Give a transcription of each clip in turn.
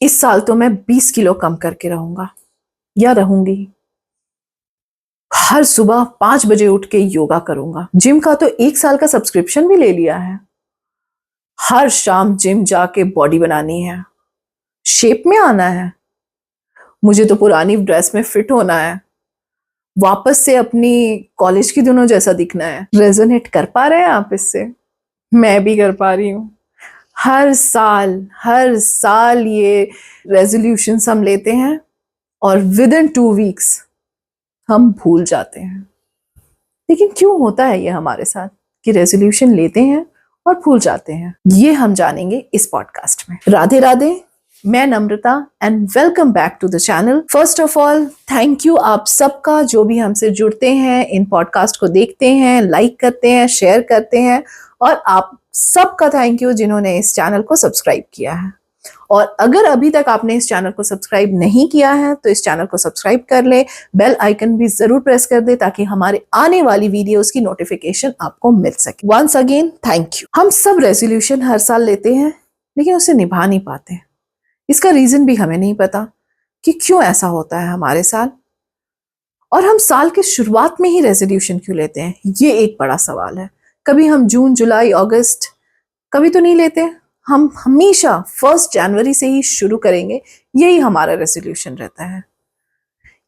इस साल तो मैं 20 किलो कम करके रहूंगा या रहूंगी। हर सुबह 5 बजे उठ के योगा करूंगा। जिम का तो 1 साल का सब्सक्रिप्शन भी ले लिया है। हर शाम जिम जाके बॉडी बनानी है, शेप में आना है। मुझे तो पुरानी ड्रेस में फिट होना है, वापस से अपनी कॉलेज की दिनों जैसा दिखना है। रेजोनेट कर पा रहे हैं आप इससे? मैं भी कर पा रही हूँ। हर साल ये रेजोल्यूशंस हम लेते हैं और विद इन 2 वीक्स हम भूल जाते हैं। लेकिन क्यों होता है ये हमारे साथ कि रेजोल्यूशन लेते हैं और भूल जाते हैं? ये हम जानेंगे इस पॉडकास्ट में। राधे राधे, मैं Namrata and welcome back to the channel. First of all thank you आप सबका जो भी हमसे जुड़ते हैं, इन पॉडकास्ट को देखते हैं, लाइक करते हैं, शेयर करते हैं, और आप सबका थैंक यू जिन्होंने इस चैनल को सब्सक्राइब किया है। और अगर अभी तक आपने इस चैनल को सब्सक्राइब नहीं किया है तो इस चैनल को सब्सक्राइब कर ले, बेल आइकन भी जरूर प्रेस कर दे ताकि हमारे आने वाली वीडियोस की नोटिफिकेशन आपको मिल सके। Once again thank you. हम सब रेजोल्यूशन हर साल लेते हैं लेकिन उसे निभा नहीं पाते। इसका रीजन भी हमें नहीं पता कि क्यों ऐसा होता है हमारे साथ, और हम साल के शुरुआत में ही रेजोल्यूशन क्यों लेते हैं, ये एक बड़ा सवाल है। कभी हम जून, जुलाई, अगस्त कभी तो नहीं लेते। हम हमेशा 1 जनवरी से ही शुरू करेंगे, यही हमारा रेजोल्यूशन रहता है।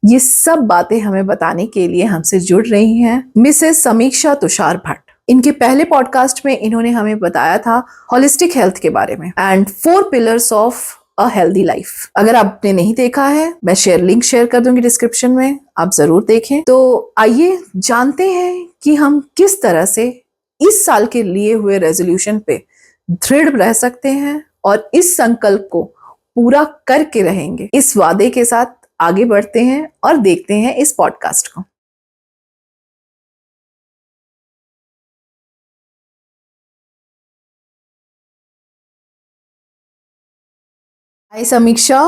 ये सब बातें हमें बताने के लिए हमसे जुड़ रही हैं मिसेस समीक्षा तुषार भट्ट। इनके पहले पॉडकास्ट में इन्होंने हमें बताया था होलिस्टिक हेल्थ के बारे में and 4 pillars of a healthy life. अगर आपने नहीं देखा है, मैं लिंक शेयर कर दूंगी डिस्क्रिप्शन में, आप जरूर देखें। तो आइए जानते हैं कि हम किस तरह से इस साल के लिए हुए रेजोल्यूशन पे दृढ़ रह सकते हैं और इस संकल्प को पूरा करके रहेंगे। इस वादे के साथ आगे बढ़ते हैं और देखते हैं इस पॉडकास्ट को। Hi Samiksha,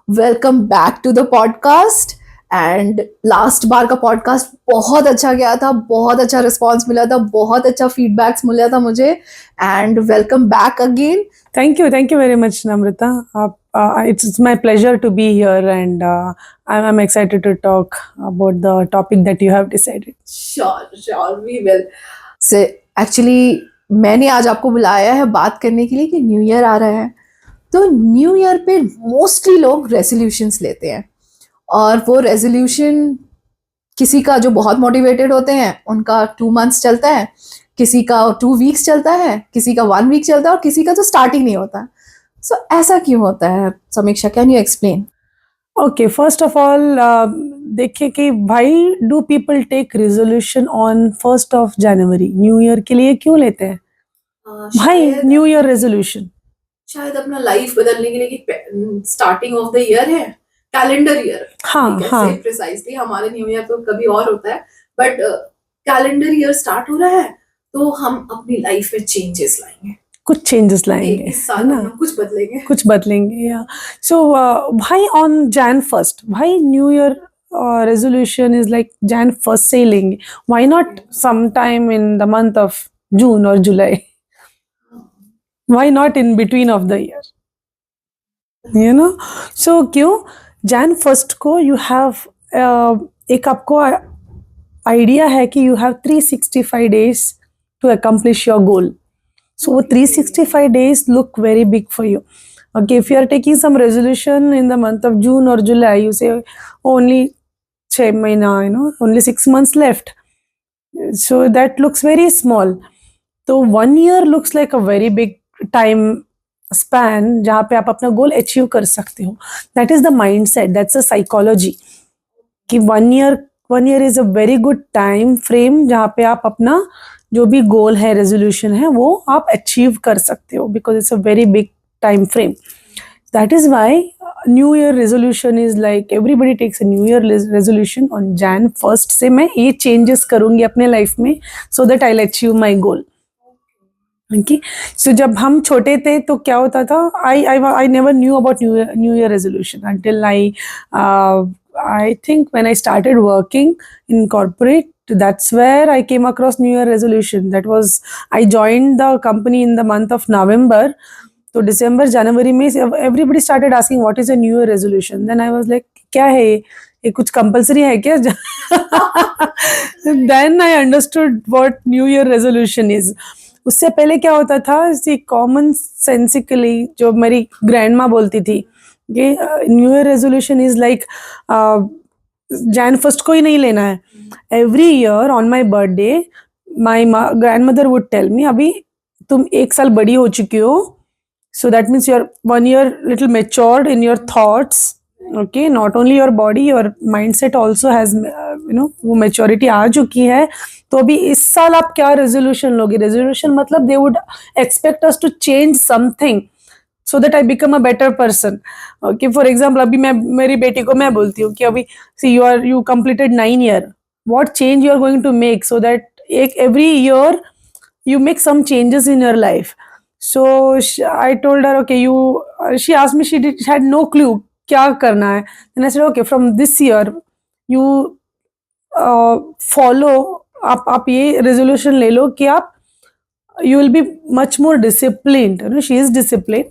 welcome back to the podcast. And last बार का पॉडकास्ट बहुत अच्छा गया था, बहुत अच्छा रिस्पांस मिला था, बहुत अच्छा फीडबैक्स मिला था मुझे, and welcome back again. Thank you very much, Namrata. It's my pleasure to be here, and I'm excited to talk about the topic that you have decided. Sure we will. Say actually मैंने आज आपको बुलाया है बात करने के लिए कि न्यू ईयर आ रहा है। तो न्यू ईयर पे मोस्टली लोग रेजोल्यूशंस लेते हैं, और वो रेजोल्यूशन किसी का जो बहुत मोटिवेटेड होते हैं उनका 2 मंथ्स चलता है, किसी का 2 वीक्स चलता है, किसी का 1 वीक चलता है, और किसी का तो स्टार्ट ही नहीं होता। सो ऐसा क्यों होता है समीक्षा, can you explain? Okay, first of all, देखिए कि भाई do people take resolution on 1st of January? New year के लिए क्यों लेते हैं भाई न्यू ईयर रेजोल्यूशन? शायद अपना लाइफ बदलने के लिए कि स्टार्टिंग ऑफ द ईयर है, कैलेंडर ईयर। हाँ हाँ, प्रिसाइजली हमारे न्यू ईयर तो कभी और होता है, बट कैलेंडर ईयर स्टार्ट हो रहा है तो हम अपनी लाइफ में चेंजेस लाएंगे, कुछ चेंजेस लाएंगे, इस साल हम कुछ बदलेंगे। या सो भाई ऑन Jan 1st, भाई new year resolution is like Jan 1st से ही लेंगे. Why not sometime in the month of June or July? Why not in between of the year? You know, so क्यों Jan 1st को you have एक आपको idea है कि you have 365 days to accomplish your goal. So 365 days look very big for you. Okay, if you are taking some resolution in the month of June or July, you say only 6 महीना, you know, only 6 months left. So that looks very small. तो 1 year looks like a very big time span जहाँ पे आप अपना goal achieve कर सकते हो. That is the mindset, that's a psychology. कि 1 year is a very good time frame जहाँ पे आप अपना जो भी गोल है, रेजोल्यूशन है, वो आप अचीव कर सकते हो, because it's a very big time frame. That is why new year resolution is like everybody takes a new year resolution on Jan 1st से मैं ये चेंजेस करूंगी अपने लाइफ में so that I will achieve my goal. Okay, so जब हम छोटे थे तो क्या होता था, I never knew about new year resolution until I think when I started working in corporate, that's where I came across New Year resolution. That was, I joined the company in the month of November. तो दिसंबर जनवरी में everybody started asking what is a new year resolution. Then I was like क्या है ये कुछ compulsory है क्या? Then I understood what new year resolution is. उससे पहले क्या होता था, सी कॉमन सेंसिकली जो मेरी ग्रैंड माँ बोलती थी कि new year resolution is like Jan 1st को ही नहीं लेना है. Every year on my birthday my grandmother would tell me, अभी तुम 1 साल बड़ी हो चुकी हो, so that means you're 1 year little matured in your thoughts. Okay, not only your body, your mindset also has वो maturity आ चुकी है. तो अभी इस साल आप क्या रेजोल्यूशन लोगे? रेजोल्यूशन मतलब they would expect us to change something so that I become a better person. Okay, for example अभी मैं मेरी बेटी को मैं बोलती हूँ कि अभी see you completed 9 year, what change you are going to make so that every year you make some changes in your life. So I told her, okay, she asked me, she had no clue क्या करना है. Then I said, okay, from this year you follow, आप ये resolution ले लो कि आप you will be much more disciplined. She is disciplined,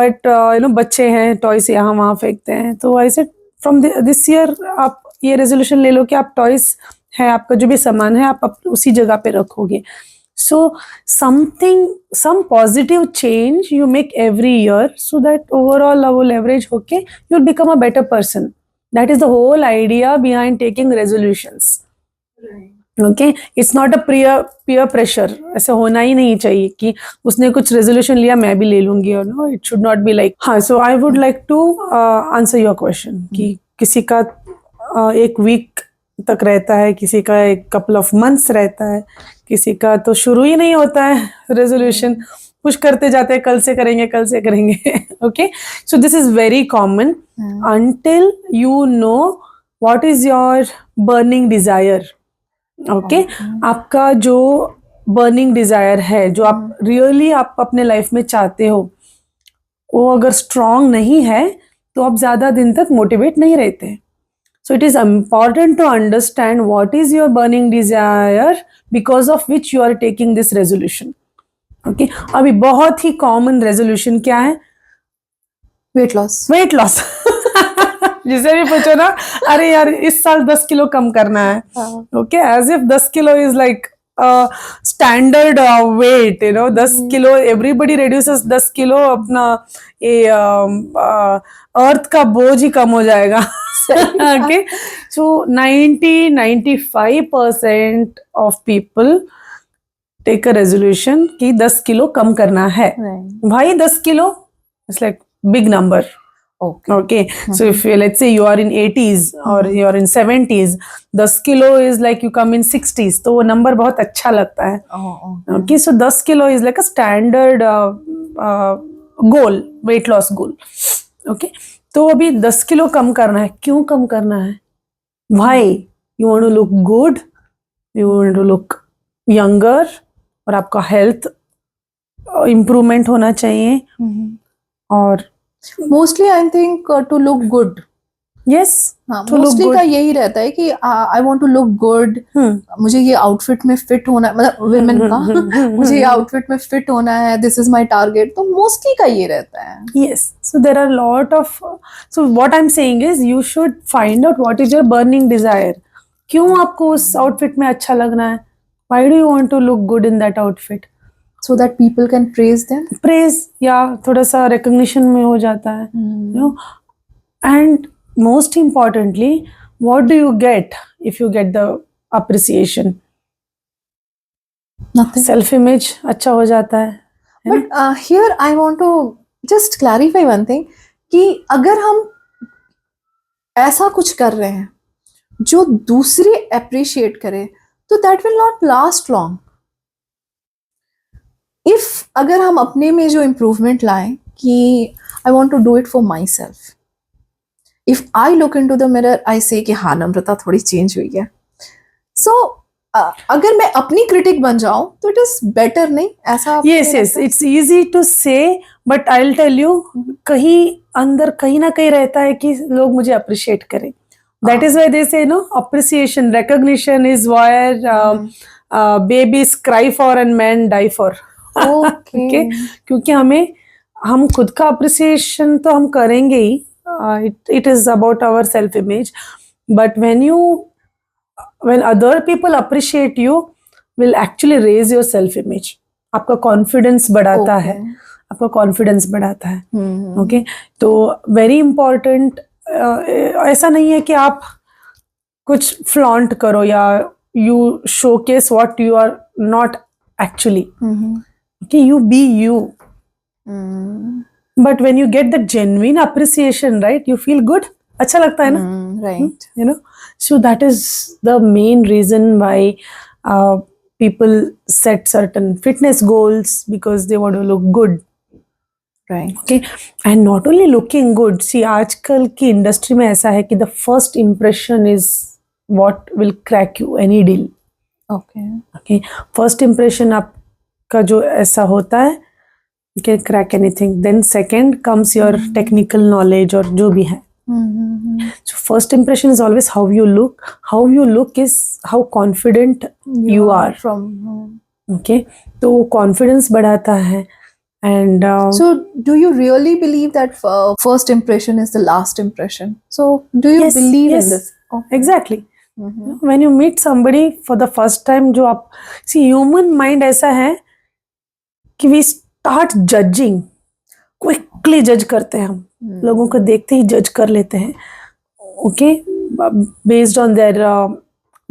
but बच्चे हैं, टॉयस यहाँ वहाँ फेंकते हैं. तो I said from this year आप ये resolution ले लो कि आप टॉयस है, आपका जो भी सामान है आप उसी जगह पे रखोगे. So some positive change you make every year so that overall वो leverage होके you'll become a better person. That is the whole idea behind taking resolutions. Okay, it's not a peer pressure. ऐसा होना ही नहीं चाहिए कि उसने कुछ resolution लिया मैं भी ले लूंगी. No, it should not be like. हाँ, so I would like to answer your question कि किसी का 1 week तक रहता है, किसी का एक couple of months रहता है, किसी का तो शुरू ही नहीं होता है रेजोल्यूशन, पुश करते जाते हैं कल से करेंगे. Okay, so this is very common until you know what is your burning desire. Okay, आपका जो बर्निंग डिजायर है, जो आप रियली आप अपने लाइफ में चाहते हो, वो अगर स्ट्रांग नहीं है तो आप ज्यादा दिन तक मोटिवेट नहीं रहते. So it is important to understand what is your burning desire because of which you are taking this resolution. Okay, अभी बहुत ही common resolution क्या है? weight loss. जिसे भी पूछो ना, अरे यार इस साल 10 किलो कम करना है. Okay, as if 10 kilo is like standard weight, 10 kilo everybody reduces 10 kilo, अपना ये अर्थ का बोझ ही कम हो जाएगा. Okay, so 95% of people take a resolution कि 10 किलो कम करना है. भाई 10 kilo it's like big number. Okay, so if let's say you are in 80s or you are in 70s, 10 kilo is like you come in 60s, तो वो number बहुत अच्छा लगता है. Okay, so 10 kilo is like a standard goal, weight loss goal. Okay, तो अभी 10 kilo कम करना है. क्यों कम करना है? Why? You want to look good, you want to look younger, और आपका हेल्थ इम्प्रूवमेंट होना चाहिए. और mostly I think to look good. Yes, mostly का यही रहता है कि I want to look good, मुझे ये आउटफिट में फिट होना, मतलब विमेन का मुझे ये आउटफिट में फिट होना है, दिस इज माय टारगेट. तो मोस्टली का ये रहता है. Yes, so there are lot of, so what I am saying is you should find out what is your burning desire. क्यों आपको उस आउटफिट में अच्छा लगना है? Why do you want to look good in that outfit? so that people can praise them. Praise, या थोड़ा सा recognition में हो जाता है. And most importantly, what do you get if you get the appreciation? Nothing. Self image अच्छा हो जाता है. But here I want to just clarify one thing कि अगर हम ऐसा कुछ कर रहे हैं जो दूसरे appreciate करे, तो that will not last long. If अगर हम अपने में जो इम्प्रूवमेंट लाएं कि I want to do it for myself. If I look into the mirror, I say कि हाँ नम्रता थोड़ी चेंज हुई है. So अगर मैं अपनी क्रिटिक बन जाऊं तो it is better, नहीं ऐसा? Yes, it's easy to say, but I'll tell you, कहीं अंदर कहीं ना कहीं रहता है कि लोग मुझे अप्रिशिएट करें. That is why they say appreciation, recognition is where babies cry for and men die for. Okay. क्योंकि हमें हम खुद का अप्रिसिएशन तो हम करेंगे ही, it is about our self image, but when other people appreciate you will actually raise your self image. आपका कॉन्फिडेंस बढ़ाता है, आपका कॉन्फिडेंस बढ़ाता है. ओके, तो वेरी इंपॉर्टेंट. ऐसा नहीं है कि आप कुछ फ्लॉन्ट करो या you showcase what you are not actually. Okay, you be you. But when you get the genuine appreciation, right, you feel good. अच्छा लगता है ना, right. you know. So that is the main reason why people set certain fitness goals, because they want to look good. Right. Okay, and not only looking good. See, आजकल की industry में ऐसा है कि the first impression is what will crack you any deal. Okay. Okay, first impression आपका जो ऐसा होता है, you can crack anything. Then second comes your technical knowledge और जो भी है. So first impression is always how you look. How you look is how confident you are. From Okay, तो confidence बढ़ाता है. And so do you really believe that first impression is the last impression? So do you Yes, believe yes. in this? Okay. exactly. When you meet somebody for the first time, जो आप see, human mind ऐसा है कि we start judging, quickly जज करते हैं. हम लोगों को देखते ही जज कर लेते हैं. Okay, based on their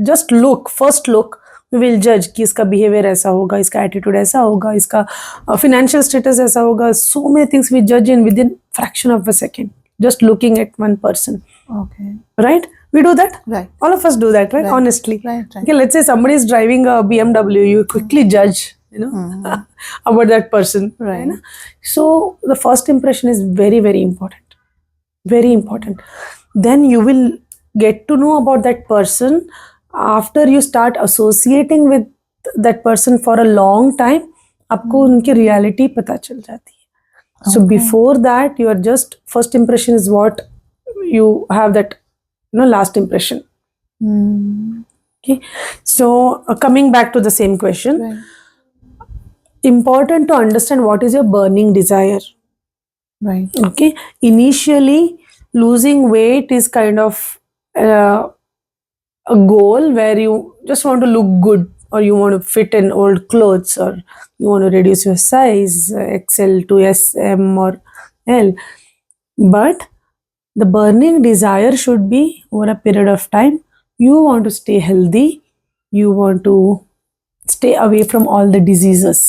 just look, first look we will जज कि इसका बिहेवियर ऐसा होगा, इसका एटीट्यूड ऐसा होगा, इसका फाइनेंशियल स्टेटस ऐसा होगा. सो मेनी थिंग्स वी जज in with in fraction of a second, just looking at one person. Okay. Right, we do that. Right. All of us do that, right? Right. Honestly. Right. Okay, let's say somebody is driving a BMW, you quickly judge, you know, about that person. Right. है ना? So the first impression is very, very important. Very important. Then you will get to know about that person after you start associating with that person for a long time. आपको उनकी reality पता चल जाती है. So before that, you are just, first impression is what you have that, you know, last impression. Okay, so coming back to the same question, Right. important to understand what is your burning desire. Right. Okay, initially losing weight is kind of a goal where you just want to look good, or you want to fit in old clothes, or you want to reduce your size, XL to SM or L. But the burning desire should be over a period of time. You want to stay healthy, you want to stay away from all the diseases,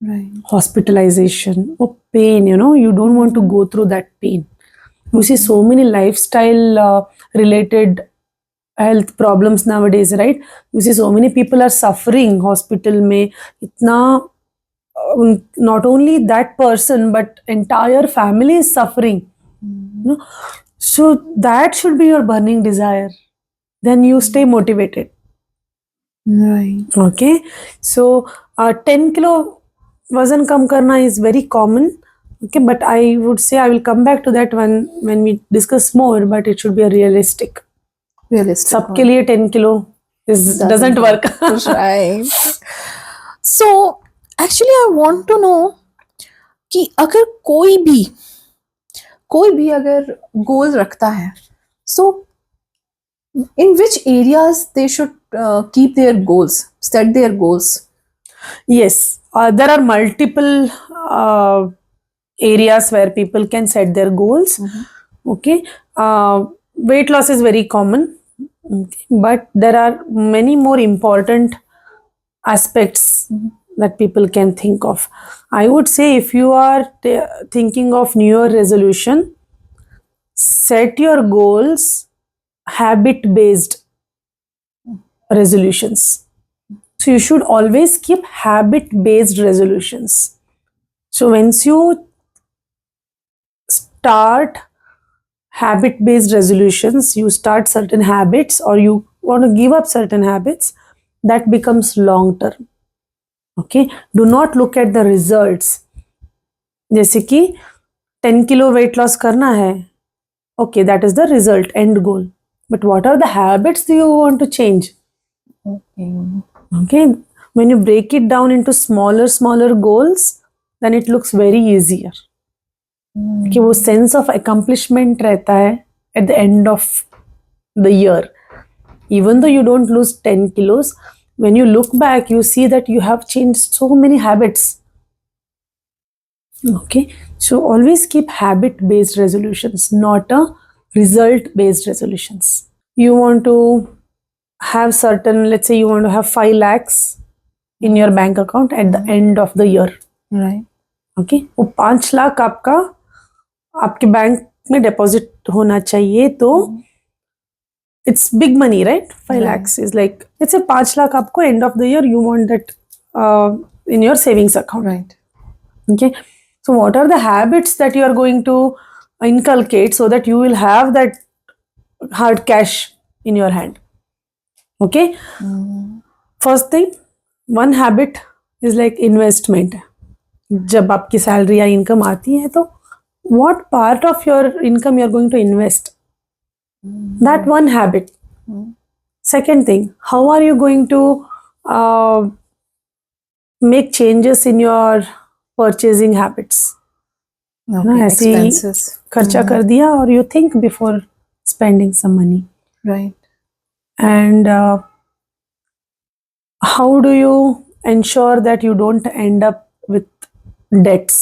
Right. hospitalization or pain. You know, you don't want to go through that pain. You see so many lifestyle related health problems nowadays, right? You see so many people are suffering hospital में. इतना not only that person but entire family is suffering. No? So that should be your burning desire. Then you stay motivated. Right. Okay, so 10 kilo वजन कम करना is very common. Okay, but I would say I will come back to that when we discuss more, but it should be a realistic. Realistic. सबके लिए 10 kilo doesn't work. Right. So actually I want to know कि अगर कोई भी अगर गोल रखता है, so in which areas they should keep their goals, set their goals? Yes, there are multiple areas where people can set their goals. Okay, weight loss is very common, okay, but there are many more important aspects that people can think of. I would say if you are thinking of New Year resolution, set your goals habit based resolutions. So you should always keep habit based resolutions. So once you start habit based resolutions, you start certain habits or you want to give up certain habits, that becomes long term. Okay, do not look at the results. जैसे कि 10 kilo weight loss करना है, okay, that is the result, end goal. But what are the habits do you want to change? Okay, when you break it down into smaller goals, then it looks very easier. कि वो sense of accomplishment रहता है at the end of the year. Even though you don't lose 10 kilos, when you look back, you see that you have changed so many habits. Okay, so always keep habit based resolutions, not a result based resolutions. You want to have certain, let's say you want to have 5 lakhs in your bank account at the end of the year. Right. Okay, वो 5 लाख आपका आपके bank में deposit होना चाहिए. तो it's big money, right? 5 lakhs is like, let's say 5 lakh आपको end of the year you want that in your savings account. Right. Okay, so what are the habits that you are going to inculcate so that you will have that hard cash in your hand? Okay, first thing, one habit is like investment. जब आपकी salary या income आती है तो what part of your income you are going to invest? That one habit. Second thing, how are you going to make changes in your purchasing habits? Okay. ऐसे ही Expenses. खर्चा कर दिया और you think before spending some money. Right. And how do you ensure that you don't end up with debts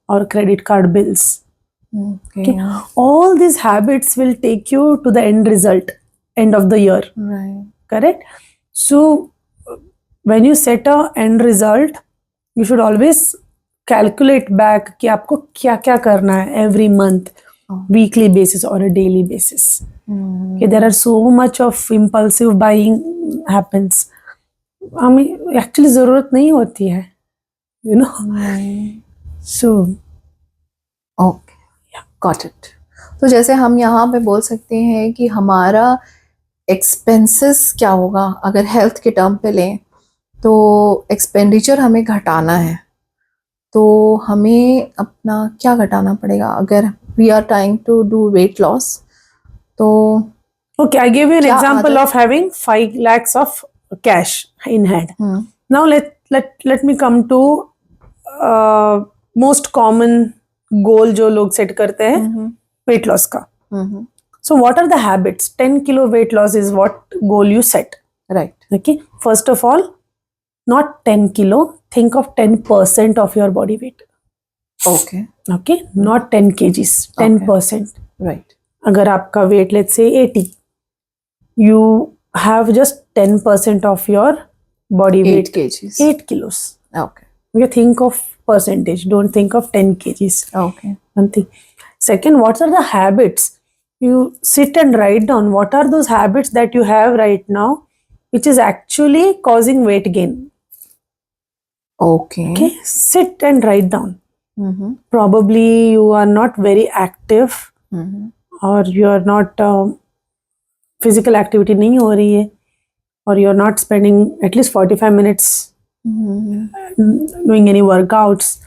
or credit card bills? Okay. All these habits will take you to the end result, end of the year. Right. Correct? So when you set a end result, you should always calculate back कि आपको क्या क्या करना है every month, weekly basis or a daily basis. Okay, there are so much of impulsive buying happens. हमें actually ज़रूरत नहीं होती है, you know. So Okay. Got it. तो जैसे हम यहाँ पे बोल सकते हैं कि हमारा एक्सपेंसेस क्या होगा अगर हेल्थ के टर्म पे लें तो एक्सपेंडिचर हमें घटाना है तो हमें अपना क्या घटाना पड़ेगा अगर we are trying to do weight loss तो okay, I gave you an क्या example आदत- of having 5 lakhs of cash in hand. Now let me come to most common goal जो लोग सेट करते हैं weight loss का. So what are the habits? 10 kilo weight loss is what goal you set. Right. Okay, first of all, not 10 kilo, think of 10% of your body weight. Okay. Okay, not 10 kgs, 10%. Right. अगर आपका weight let's say 80, you have just 10% of your body 8 weight, kgs. 8 kilos. Okay. You think of percentage, don't think of 10 kgs. Okay. One thing. Second, what are the habits? You sit and write down what are those habits that you have right now which is actually causing weight gain. Okay. Okay, sit and write down. Mm-hmm. Probably you are not very active or you are not physical activity नहीं हो रही है or you are not spending at least 45 minutes doing any workouts,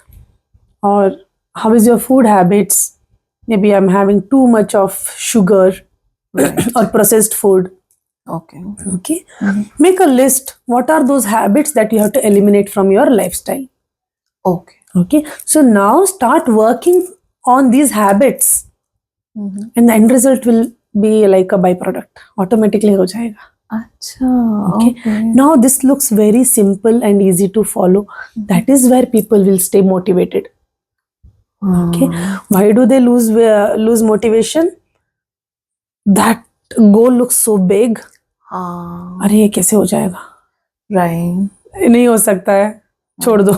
or how is your food habits? Maybe I'm having too much of sugar or processed food. Okay. Okay, make a list. What are those habits that you have to eliminate from your lifestyle? Okay. Okay, so now start working on these habits and the end result will be like a byproduct, automatically हो जाएगा. अच्छा. Okay. Now this looks very simple and easy to follow. That is where people will stay motivated. Okay. Why do they lose motivation? That goal looks so big. हाँ. अरे ये कैसे हो जाएगा? Right. नहीं हो सकता है, छोड़ दो.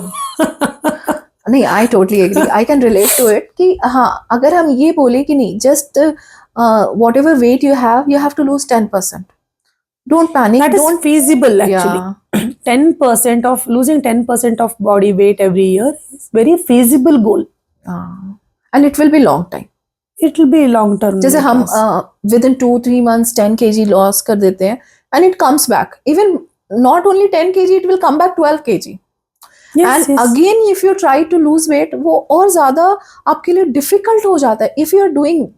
नहीं, I totally agree. I can relate to it कि हाँ अगर हम ये बोले कि नहीं just whatever weight you have to lose 10%. Don't panic. That is Don't feasible actually. Yeah. 10% of losing 10% of body weight every year is very feasible goal. And it will be long time. It will be long term. जैसे हम within 2-3 months 10 kg loss कर देते हैं and it comes back. Even not only 10 kg, it will come back 12 kg. Yes, And again if you try to lose weight वो और ज़्यादा आपके लिए difficult हो जाता है. If you are doing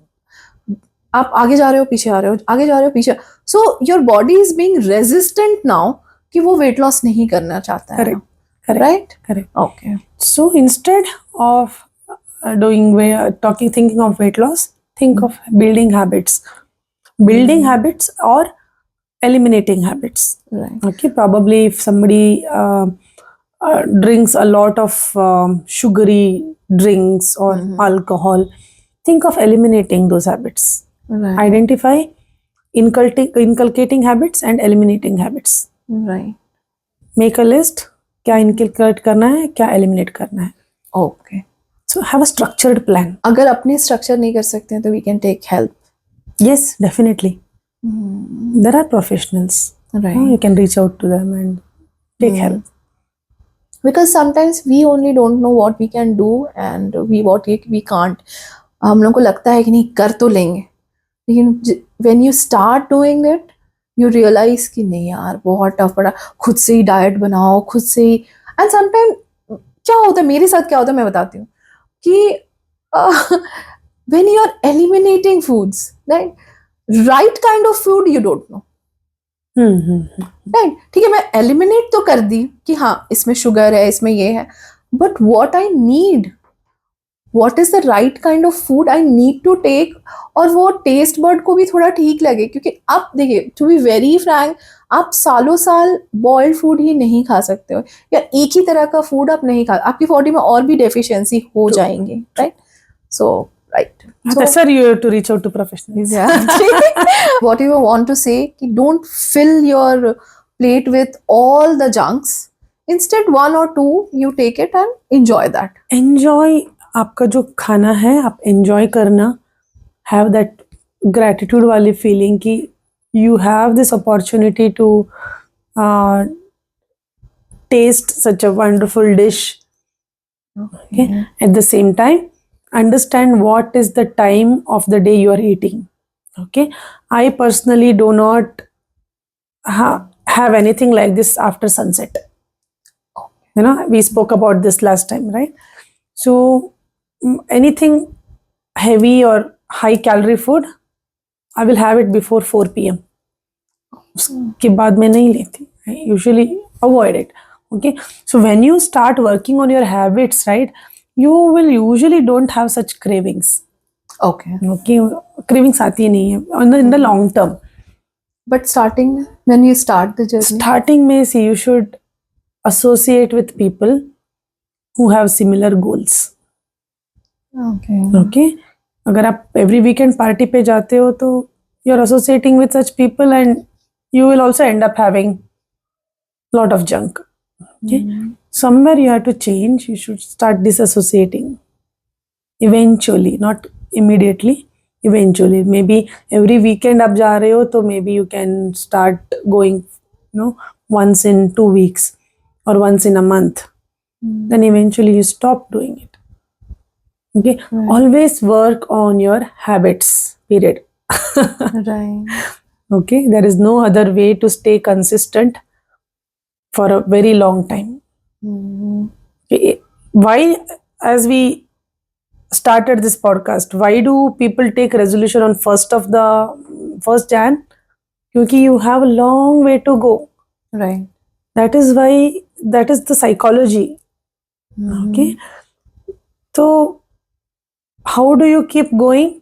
आप आगे जा रहे हो पीछे आ रहे हो आगे जा रहे हो पीछे, so your body is being resistant now कि वो weight loss नहीं करना चाहता है. Correct. Right? Correct. Okay. So instead of thinking of weight loss, think of building habits. Building habits or eliminating habits. Right. Okay, probably if somebody drinks a lot of sugary drinks or alcohol, think of eliminating those habits. Right. Identify inculcating habits and eliminating habits. Right. Make a list. क्या inculcate करना है, क्या eliminate करना है. Okay. So have a structured plan. अगर अपने structure नहीं कर सकते हैं तो we can take help. Yes, definitely. There are professionals. Right. You can reach out to them and take help. Because sometimes we only don't know what we can do and what we can't. हम लोग को लगता है कि नहीं कर तो लेंगे, लेकिन when you start doing it, you realize कि नहीं यार बहुत टफ पड़ा, खुद से ही डाइट बनाओ, खुद से ही. एंड समटाइम क्या होता है, मेरे साथ क्या होता है मैं बताती हूँ कि when you are eliminating foods, right kind of food you don't know. Right, ठीक है, मैं एलिमिनेट तो कर दी कि हाँ इसमें शुगर है, इसमें ये है, but what I need, what is the right kind of food I need to take, और वो टेस्ट बर्ड को भी थोड़ा ठीक लगे. क्योंकि आप देखिए, टू बी वेरी फ्रैंक, आप सालों साल बॉइल्ड फूड ही नहीं खा सकते हो, या एक ही तरह का फूड आप नहीं खा, आपकी बॉडी में और भी डेफिशिएंसी हो जाएंगे. Right, so right. That's why you have to reach out to professionals. Yeah. What you want to say, don't fill your plate with all the junks. Instead, 1 or 2 you take it and enjoy that. Enjoy आपका जो खाना है, आप enjoy करना. Have that gratitude वाली feeling कि you have this opportunity to taste such a wonderful dish. Okay. At the same time, understand what is the time of the day you are eating. Okay, I personally do not have anything like this after sunset. You know, we spoke about this last time, right? So anything heavy or high calorie food, I will have it before 4 p.m. उसके बाद मैं नहीं लेती. I usually avoid it. Okay, so when you start working on your habits, right, you will usually don't have such cravings. Okay. Okay, cravings आती नहीं है in the long term. But starting, when you start the journey, Starting में see, you should associate with people who have similar goals. okay, Okay, अगर आप every weekend party पे जाते हो तो you are associating with such people and you will also end up having lot of junk. Okay, somewhere you have to change. You should start disassociating eventually, not immediately, eventually. Maybe every weekend आप जा रहे हो तो maybe you can start going, you know, once in 2 weeks or once in a month. Then eventually you stop doing it. Okay, always work on your habits, period. right. Okay, there is no other way to stay consistent for a very long time. Okay, why, as we started this podcast, why do people take resolution on 1st Jan? Because you have a long way to go. Right. That is why, that is the psychology. Okay, so how do you keep going?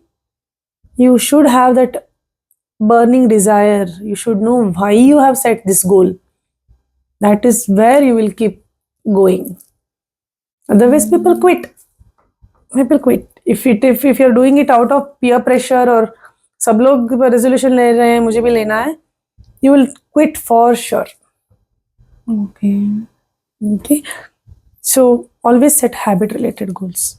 You should have that burning desire. You should know why you have set this goal. That is where you will keep going. Otherwise, people quit. People quit. If you're doing it out of peer pressure or सब लोग resolution ले रहे हैं, मुझे भी लेना है, you will quit for sure. Okay. Okay. So always set habit related goals.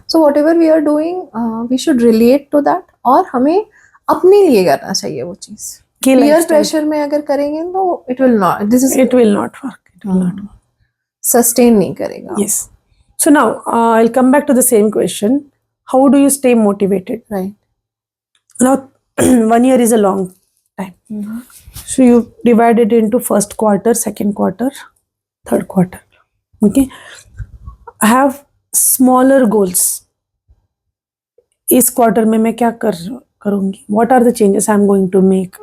So whatever we are doing, we should relate to that, और हमें अपने लिए करना चाहिए वो चीज. कि peer lifestyle- pressure में अगर करेंगे तो it will not. It will not work. It will not work. sustain नहीं करेगा. Yes. So now I'll come back to the same question. How do you stay motivated? Right. Now 1 year is a long time. So you divide it into first quarter, second quarter, third quarter. Okay. I have smaller goals. इस quarter में मैं क्या करूँगी? What are the changes I'm going to make?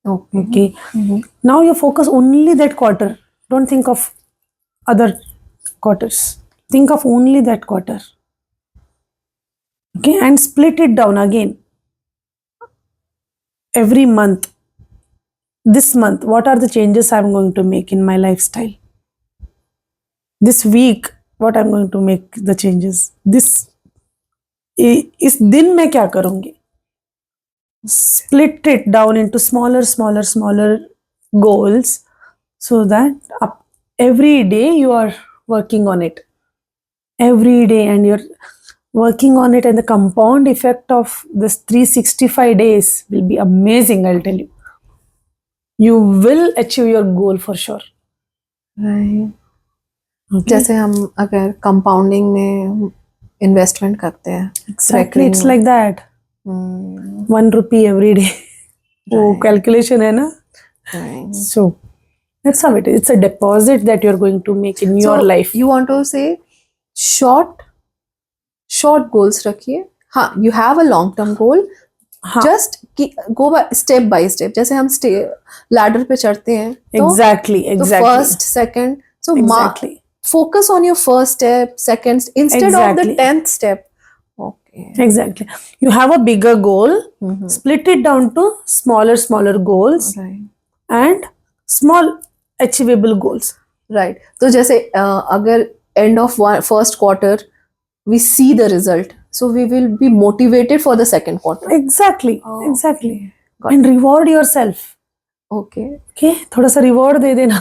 Okay. Now you focus only that quarter. Don't think of other quarters. think of only that quarter. Okay, and split it down again. Every month, this month, what are the changes I'm going to make in my lifestyle? This week, what I'm going to make the changes? इस दिन मैं क्या करूंगी? Split it down into smaller goals, so that every day you are working on it. Every day, and you're working on it, and the compound effect of this 365 days will be amazing, I'll tell you. You will achieve your goal for sure. Right. Okay? जैसे हम अगर compounding में investment करते हैं, Exactly, it's like that. Hmm. 1 rupee every day. वो Right. calculation है ना? Right. So that's how it is. It's a deposit that you're going to make in your So, life. You want to say short goals रखिए. हाँ, you have a long term goal. हाँ, Just go step by step. जैसे हम ladder पे चढ़ते हैं, तो exactly. first, second. So Exactly. focus on your first step, second, instead of the Exactly. 10th step. Okay. Exactly. You have a bigger goal, Mhm. split it down to smaller goals Right. and small achievable goals. Right. तो जैसे अगर end of first quarter we see the result, so we will be motivated for the second quarter. Exactly. Oh, Exactly. got And reward yourself. Okay. Okay, थोड़ा सा reward दे देना.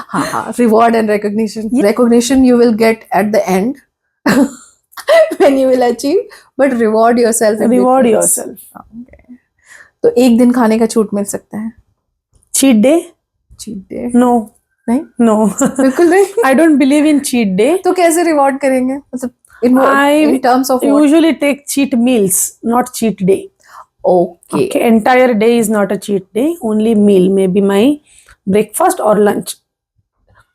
हाँ, reward and recognition. Recognition you will get at the end when you will achieve, but reward yourself. in Reward between. yourself. Okay. तो एक दिन खाने का छूट मिल सकता है. Cheat day? Cheat day. No. नहीं? No. बिल्कुल नहीं. I don't believe in cheat day. तो कैसे रिवॉर्ड करेंगे? मतलब in terms of what? Usually take cheat meals, not cheat day. Okay. Okay, entire day is not a cheat day. Only meal, maybe my breakfast or lunch.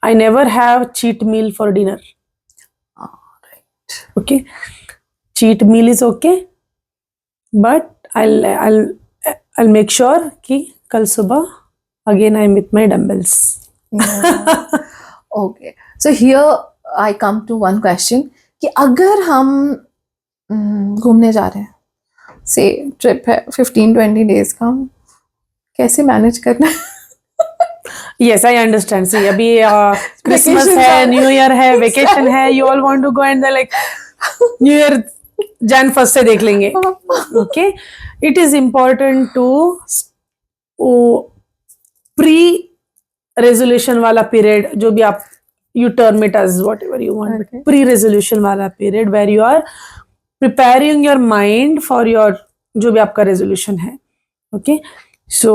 I never have cheat meal for dinner. Right. Okay, cheat meal is okay, but I'll make sure कि कल सुबह again I'm with my dumbbells. Yeah. Okay. So here I come to one question कि अगर हम घूमने जा रहे हैं, से ट्रिप है 15-20 डेज का, कैसे मैनेज करना है? Yes, I understand. See, अभी Christmas Vacations है, are- New Year है, vacation है, you all want to go and they're like, New Year Jan 1st से देख लेंगे. Okay, it is important to pre-resolution वाला period, जो भी आप you term it as whatever you want, Okay. but pre-resolution वाला period where you are preparing your mind for your जो भी आपका resolution है. Okay, so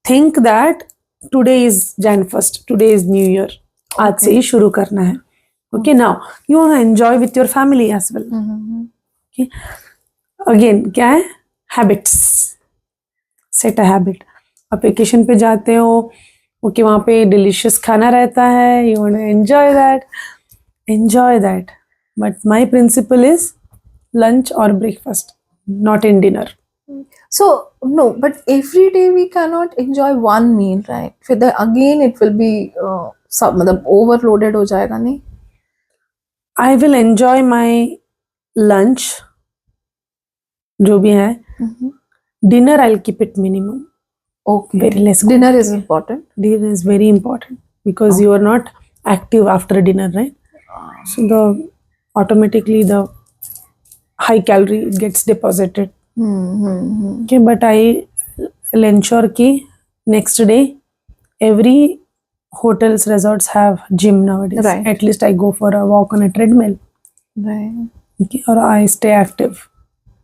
think that today is Jan 1st, today is New Year. आज से ही शुरू करना है. Okay, now you want to enjoy with your family as well. Okay, again क्या है? Habits. Set a habit. आप वेकेशन पे जाते हो, ओके, वहाँ पे डिलीशियस खाना रहता है, you want to enjoy that. But my principle is lunch or breakfast, not in dinner. So no, but every day we cannot enjoy one meal, right? फिर again it will be सब मतलब overloaded हो जाएगा नहीं? I will enjoy my lunch, जो भी है. Dinner I'll keep it minimum. Okay. Very less. Dinner is important. Dinner is very important because you are not active after dinner, right? So automatically the high calorie gets deposited. Okay, but I'll ensure कि next day every hotels, resorts have gym nowadays. Right. At least I go for a walk on a treadmill. Right. Okay, or I stay active.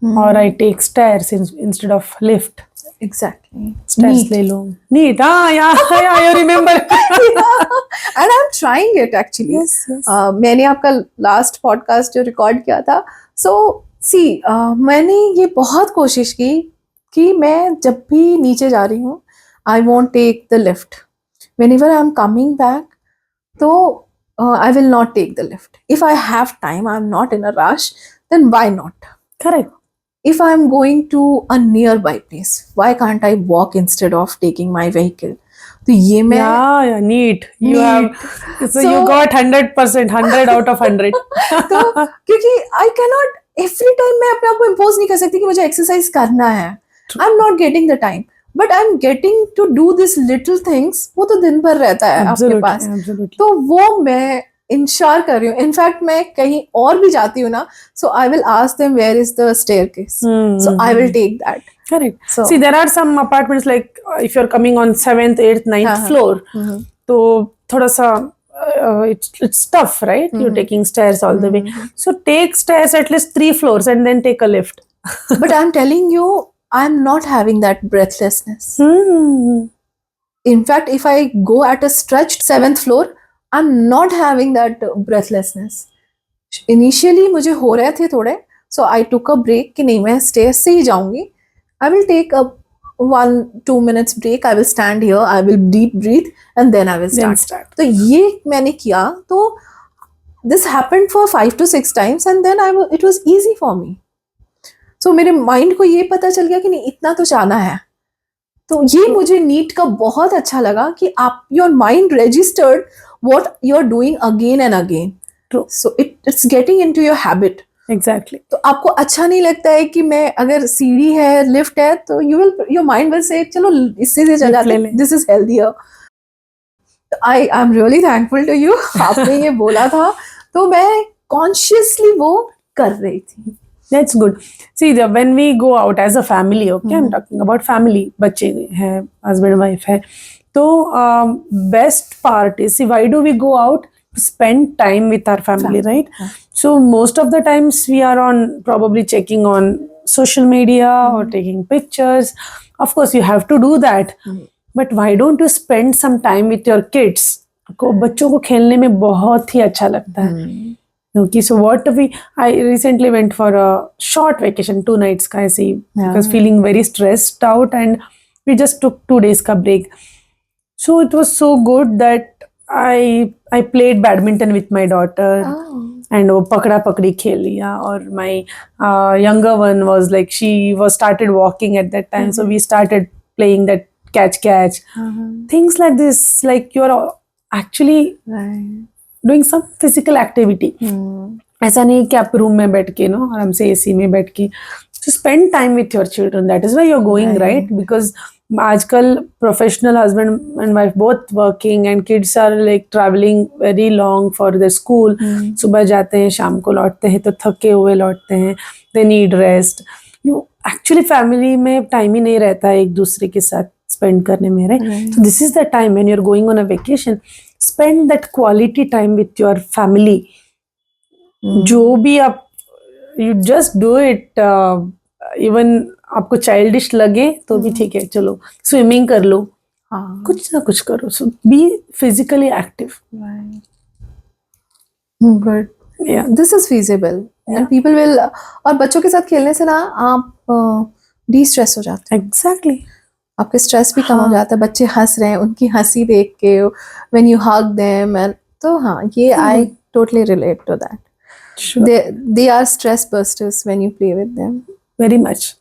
Or I take stairs instead of lift. Exactly. Stairs Neat. ले लो. Neat. Yeah, you remember. And I'm trying it actually. Yes. मैंने आपका last podcast जो record किया था, सो सी मैंने ये बहुत कोशिश की कि मैं जब भी नीचे जा रही हूँ, I won't take the lift. whenever I'm coming back, तो I will not take the lift. If I have time, I'm not in a rush, then why not? Correct. If I'm going to a nearby place, why can't I walk instead of taking my vehicle? तो ये मैं Yeah, neat. You have, so you So- got 100%, 100 out of 100. तो क्योंकि I cannot every time मैं अपने आप को impose नहीं कर सकती कि मुझे एक्सरसाइज करना है. I am not getting the time, but I am getting to do this little things. वो तो दिन भर रहता है आपके Absolutely, पास. absolutely. तो वो मैं इंश्योर कर रही हूँ. इनफैक्ट मैं कहीं और भी जाती हूँ ना, so I will ask them where is the staircase, so I will take that. Correct. So- See, there are some apartments like if you're coming on 7th, 8th, 9th हाँ, हाँ. floor, तो थोड़ा सा it's tough, right? You're taking stairs all the way. So take stairs at least 3 floors and then take a lift. But I'm telling you, I'm not having that breathlessness. Hmm. In fact, if I go at a stretched 7th floor, I'm not having that breathlessness. Initially मुझे हो रहे थे थोड़े, so I took a break कि नहीं मैं stairs से ही जाऊंगी. I will take a 1-2 minutes break. I will stand here. I will deep breathe and then I will Then start. start. तो ये मैंने किया. तो this happened for 5 to 6 times and then it was easy for me. So मेरे mind को ये पता चल गया कि नहीं इतना तो जाना है. तो ये मुझे नीट का बहुत अच्छा लगा कि आप your mind registered what you are doing again and again. True. So it's getting into your habit. Exactly. तो आपको अच्छा नहीं लगता है कि मैं अगर सीढ़ी है लिफ्ट है तो योर माइंड विल से चलो इससे से चल Lift जाते ले ले. This is healthier. I am really thankful to you. आपने ये बोला था तो मैं कॉन्शियसली वो कर रही थी. That's good. See, when we go out as a family, okay, I'm talking about family, बच्चे हैं, husband wife है, तो best part is, see, why do we go out? To spend time with our family, right? So most of the times we are on probably checking on social media or taking pictures. Of course, you have to do that. But why don't you spend some time with your kids? को बच्चों को खेलने में बहुत ही अच्छा लगता है. Okay, so I recently went for a short vacation, 2 nights ka aise hi, because feeling very stressed out, and we just took 2 days ka break. So it was so good that I played badminton with my daughter. And वो पकड़ा पकड़ी खेल लिया. और my younger one was like, she was started walking at that time, so we started playing that catch. Things like this, like you're actually doing some physical activity. ऐसा नहीं कि आप रूम में बैठ के नो आराम से एसी में बैठ के. So spend time with your children. That is why you're going, right? Because आजकल professional husband and wife both working and kids are like traveling very long for their school. सुबह जाते हैं शाम को लौटते हैं तो थके हुए लौटते हैं. They need rest. You actually family में time ही नहीं रहता है एक दूसरे के साथ spend करने में, right? So this is the time when you're going on a vacation. Spend that quality time with your family. जो भी आप you just do it. Even आपको childish लगे तो भी ठीक है, चलो स्विमिंग कर लो, कुछ ना कुछ करो. So be physically active. But Yeah. this is feasible. And people will. और बच्चों के साथ खेलने से ना आप de-stress हो जाते हैं. Exactly. आपके स्ट्रेस भी कम हो जाता है. बच्चे हंस रहे हैं, उनकी हंसी देख के when you hug them and तो हाँ ये I totally relate to that. Sure. They are stress busters when you play with them. Very much.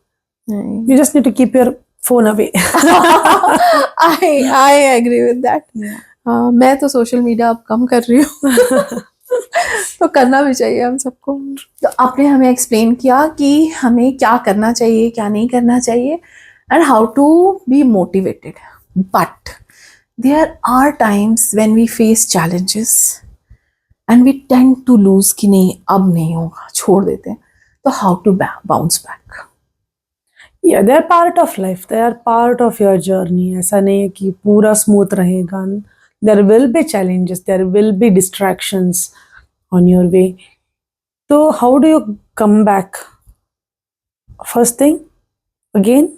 Right. You just need to keep your phone away. I agree with that. मैं तो social media अब कम कर रही हूँ. तो करना भी चाहिए हम सबको. तो आपने हमें एक्सप्लेन किया कि हमें क्या करना चाहिए क्या नहीं करना चाहिए and how to be motivated. But there are times when we face challenges and we tend to lose कि नहीं अब नहीं होगा छोड़ देते हैं. तो how to bounce back? Yeah, they are part of life. They are part of your journey. ऐसा नहीं है कि पूरा smooth रहेगा. There will be challenges. There will be distractions on your way. So how do you come back? First thing, again,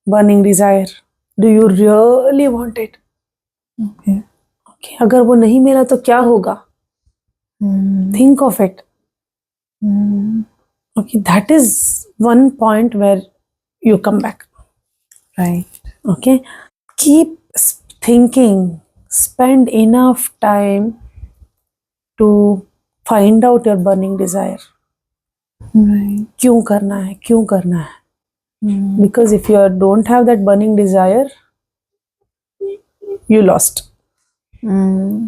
burning desire. Do you really want it? Okay. Okay. अगर वो नहीं मिला तो क्या होगा? Think of it. Okay, that is one point where you come back. Right. Okay, keep thinking. Spend enough time to find out your burning desire. Right. क्यों करना है? क्यों करना है? Because if you don't have that burning desire, you lost.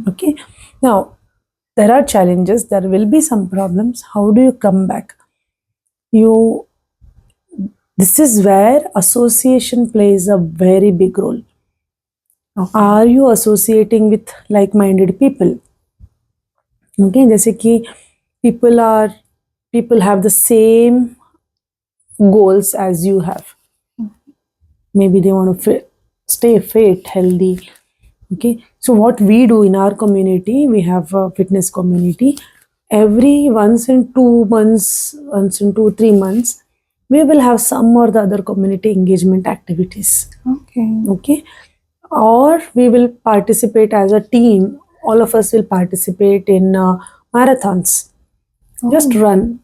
Okay, now there are challenges, there will be some problems. How do you come back? This is where association plays a very big role. Okay. Are you associating with like-minded people? Okay, जैसे कि people have the same goals as you have. Maybe they want to stay fit, healthy. Okay, so what we do in our community, we have a fitness community. Every once in 2 months, once in 2-3 months, we will have some or the other community engagement activities. Okay, or we will participate as a team. All of us will participate in marathons. Just run.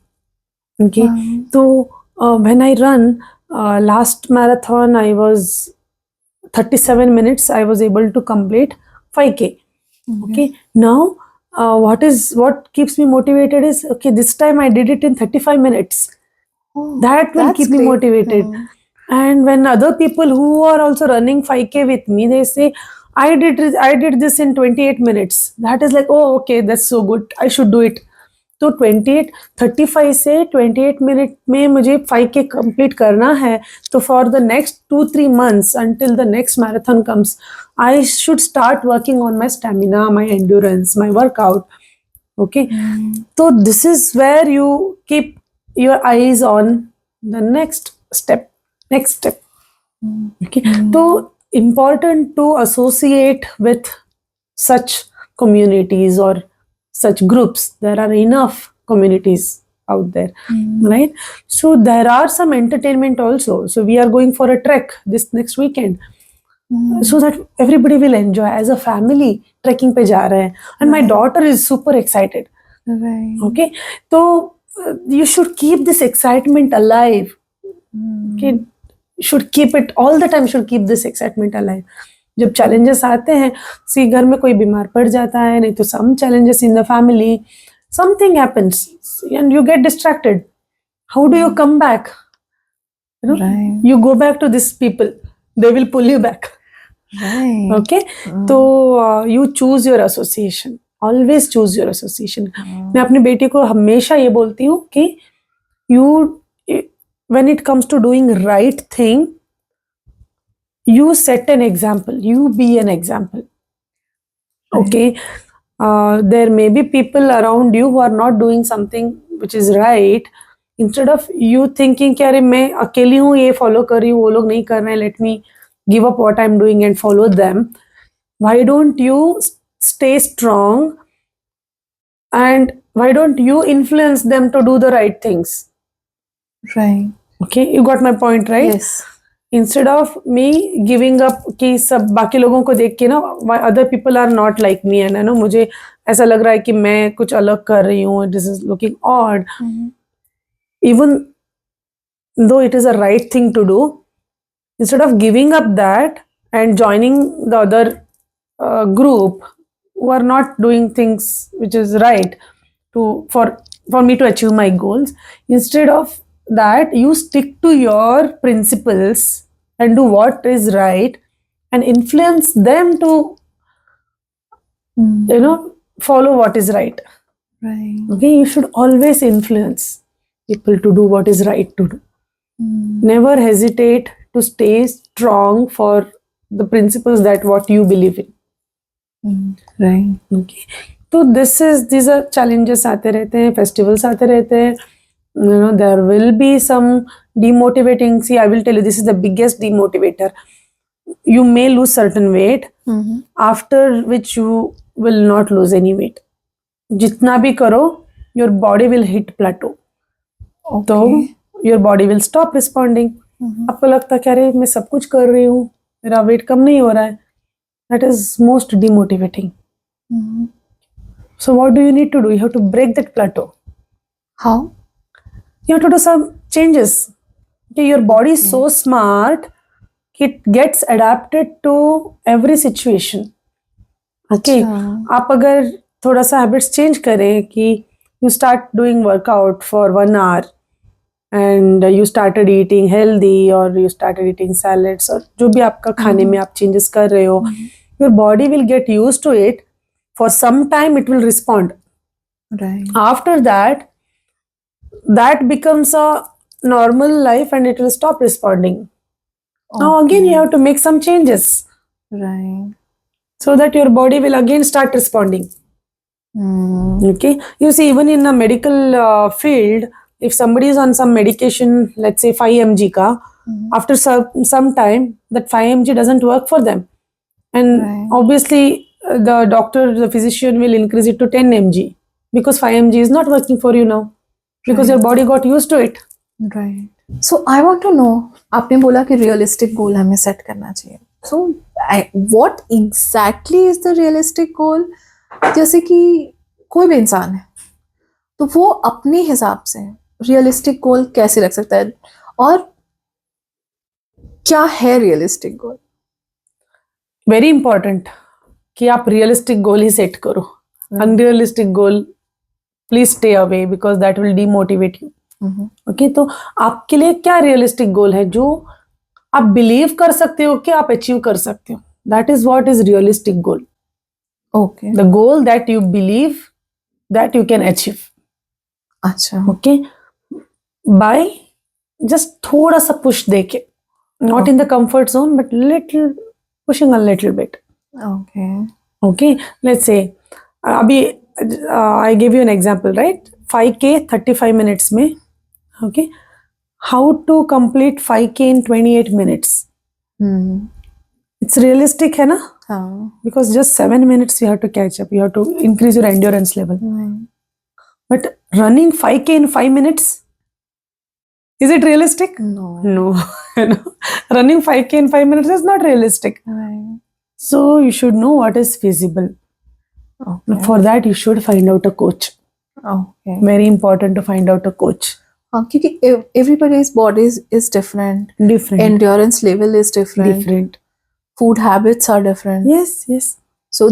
Okay, so when I run, last marathon I was 37 minutes I was able to complete 5k. Okay, now what keeps me motivated is, okay, this time I did it in 35 minutes. That will that's keep me great. motivated. And when other people who are also running 5k with me, they say, I did this in 28 minutes. That is like, oh, okay, that's so good, I should do it. तो 35 से 28 minute में मुझे 5k complete करना है. तो for the next 2-3 months until the next marathon comes, I should start working on my stamina, my endurance, my workout. Okay, so this is where you keep your eyes on the next step. Okay, so important to associate with such communities or such groups. There are enough communities out there, right? So there are some entertainment also. So we are going for a trek this next weekend, so that everybody will enjoy. As a family trekking pe ja rahe hain, and my daughter is super excited. Right. Okay, so you should keep this excitement alive. Okay, should keep it all the time, should keep this excitement alive. जब challenges आते हैं, सी घर में कोई बीमार पड़ जाता है, नहीं तो some challenges in the family, something happens and you get distracted. How do you come back? You know, Right. you go back to these people, they will pull you back. Right. Okay, तो you choose your association. Always choose your association. मैं अपनी बेटी को हमेशा ये बोलती हूँ कि when it comes to doing right thing, you set an example, you be an example. Okay, there may be people around you who are not doing something which is right. Instead of you thinking कि अरे मैं अकेली हूँ, ये follow कर रही हूँ, वो लोग नहीं कर रहे हैं, let me give up what I'm doing and follow them. Why don't you stay strong, and why don't you influence them to do the right things? Right. Okay, you got my point, right? Yes. Instead of me giving up कि सब बाकी लोगों को देख के ना, other people are not like me, and ना मुझे ऐसा लग रहा है कि मैं कुछ अलग कर रही हूँ, this is looking odd. Even though it is a right thing to do, instead of giving up that and joining the other group who are not doing things which is right for me to achieve my goals, instead of that you stick to your principles and do what is right and influence them to follow what is right. Right. Okay, you should always influence people to do what is right to do. Never hesitate to stay strong for the principles that what you believe in. Right. Okay, so these are challenges आते रहते हैं, festivals आते रहते हैं. There will be some demotivating. See, I will tell you, this is the biggest demotivator. You may lose certain weight, after which you will not lose any weight. जितना भी करो, your body will hit plateau. तो your body will stop responding. आपको लगता है कि अरे मैं सब कुछ कर रही हूँ, मेरा weight कम नहीं हो रहा है. That is most demotivating. So what do you need to do? You have to break that plateau. How? You have to do some changes. Okay, your body is so smart, it gets adapted to every situation. Okay, आप अगर थोड़ा सा habits change करें कि you start doing workout for 1 hour and you started eating healthy or you started eating salads, और जो भी आपका खाने में आप चेंजेस कर रहे हो, your body will get used to it. For some time it will respond. Right. After that, that becomes a normal life and it will stop responding. Now again you Okay. have to make some changes Right. so that your body will again start responding. Hmm. Okay, you see, even in a medical field, if somebody is on some medication, let's say 5 mg ka, Mhm. after some time that 5 mg doesn't work for them, and Right. obviously the doctor, the physician will increase it to 10 mg because 5 mg is not working for you now because your Right. body got used to it. Right. So I want to know, आपने बोला कि realistic goal हमें set करना चाहिए. So what exactly is the realistic goal? जैसे कि कोई भी इंसान है, तो वो अपने हिसाब से realistic goal कैसे रख सकता है, और क्या है realistic goal? वेरी इंपॉर्टेंट कि आप रियलिस्टिक गोल ही सेट करो. Unrealistic goal please stay away because that will demotivate you. Mhm. Okay, तो आपके लिए क्या रियलिस्टिक गोल है जो आप बिलीव कर सकते हो कि आप अचीव कर सकते हो? That is what is realistic goal. Okay. The goal that you believe that you can achieve. अच्छा. ओके, बाय जस्ट थोड़ा सा पुश देके, not in the comfort zone but little pushing a little bit. Okay. Okay, let's say अभी I give you an example, right? 5K 35 minutes में. Okay, how to complete 5K in 28 minutes? Hmm. It's realistic है ना? हाँ. Because just 7 minutes you have to catch up. You have to increase your endurance level. Right. But running 5K in 5 minutes, is it realistic? No. No. You know, running 5K in 5 minutes is not realistic. Right. So you should know what is feasible. Okay. For that you should find out a coach. Okay. Very important to find out a coach. हाँ, क्योंकि everybody's body is different, Different. endurance level is different, Different. food habits are different. Yes, yes. So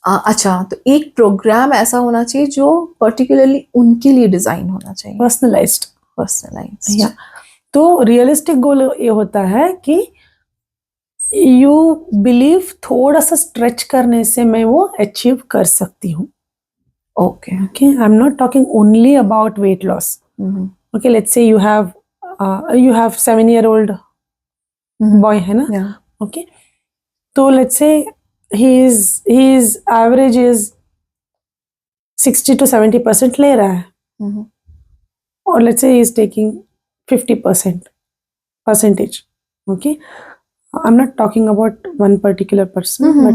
अच्छा, तो एक programme ऐसा होना चाहिए जो particularly उनके लिए डिजाइन होना चाहिए, Personalized. पर्सनलाइज्ड. Yeah. तो रियलिस्टिक गोल ये होता है कि यू बिलीव थोड़ा सा स्ट्रेच करने से मैं वो अचीव कर सकती हूँ. Okay. Okay, I'm not talking only about weight loss. Okay, let's say you have 7-year-old boy है ना? Yeah. Okay, तो let's say his average is 60 to 70% ले रहा है, Mhm. or let's say he is taking 50% okay, I'm not talking about one particular person, but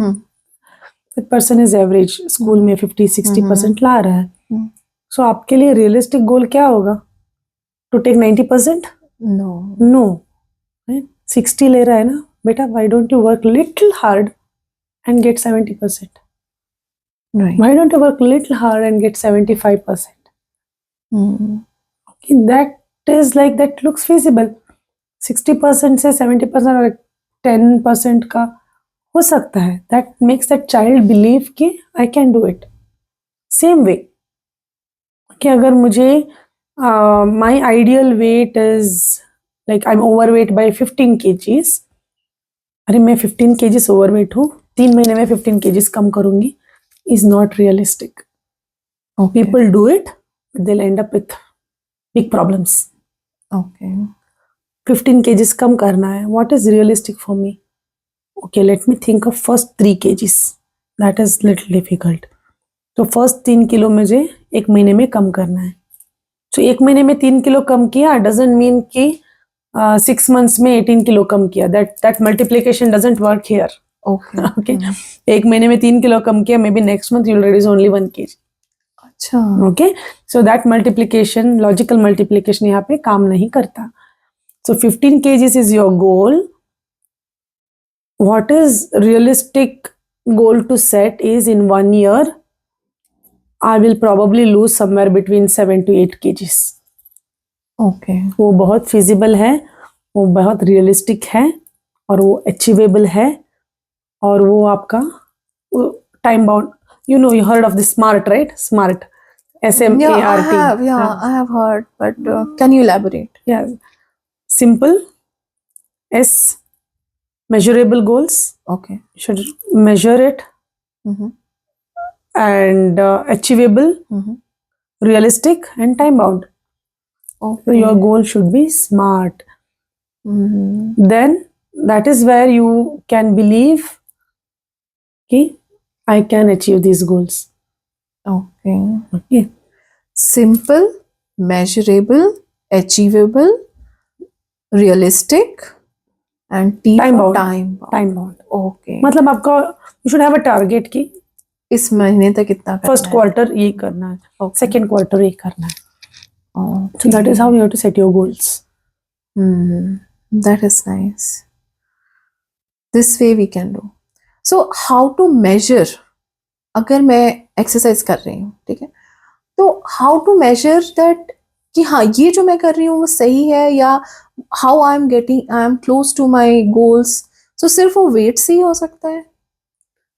that person is average, school में 50-60% ला रहा है. So आपके लिए रियलिस्टिक गोल क्या होगा? To take 90%? No. No. Right? 60 ले रहा है ना बेटा, why don't you work little hard and get 70%? Right. Why don't you work little hard and get 75%? Okay, that is like, that looks feasible. 60% से 70% और 10% का हो सकता है. That makes that child believe कि I can do it. Same way कि अगर मुझे my ideal weight is like I'm overweight by 15 kgs. अरे मैं 15 kgs overweight हूँ, 3 महीने में 15 kgs कम करूँगी, is not realistic. Okay. People do it, but they'll end up with big problems. Okay. 15 kgs कम करना है. What is realistic for me? Okay, let me think of first 3 kgs. That is little difficult. तो first 3 kilo मुझे 1 महीने में कम करना है. So 1 महीने में 3 किलो कम किया doesn't mean कि 6 months में 18 किलो कम किया. That multiplication doesn't work here. Okay. Okay. 1 महीने में 3 किलो कम किया, maybe next month you'll reduce only 1 kg. अच्छा. Okay. So that multiplication, logical multiplication यहाँ पे काम नहीं करता. So 15 kgs is your goal. What is realistic goal to set is in 1 year, I will probably lose somewhere between 7 to 8 kgs. Okay. वो बहुत feasible है, वो बहुत realistic है, और वो achievable है, और वो आपका time bound. You know, you heard of the SMART, right? SMART. SMART. Yeah, I have heard, but can you elaborate? Yeah. Simple, S, measurable goals. Okay. You should measure it, Mm-hmm. and achievable, Mm-hmm. realistic, and time bound. So Okay. your goal should be smart. Mm-hmm. Then that is where you can believe, okay, I can achieve these goals. Okay. Okay. Simple, measurable, achievable, realistic, and T Time for bound. time bound. Time bound. Okay. मतलब आपका you should have a target कि इस महीने तक कितना करना first है? quarter ये करना है, Okay. second quarter ये करना है. Okay. So that is how you have to set your goals. That is nice. This way we can do. So how to measure? अगर मैं एक्सरसाइज कर रही हूँ, ठीक है, तो हाउ टू मेजर दैट कि हाँ ये जो मैं कर रही हूँ वो सही है, या how I am close to my goals. So सिर्फ वो वेट से ही हो सकता है?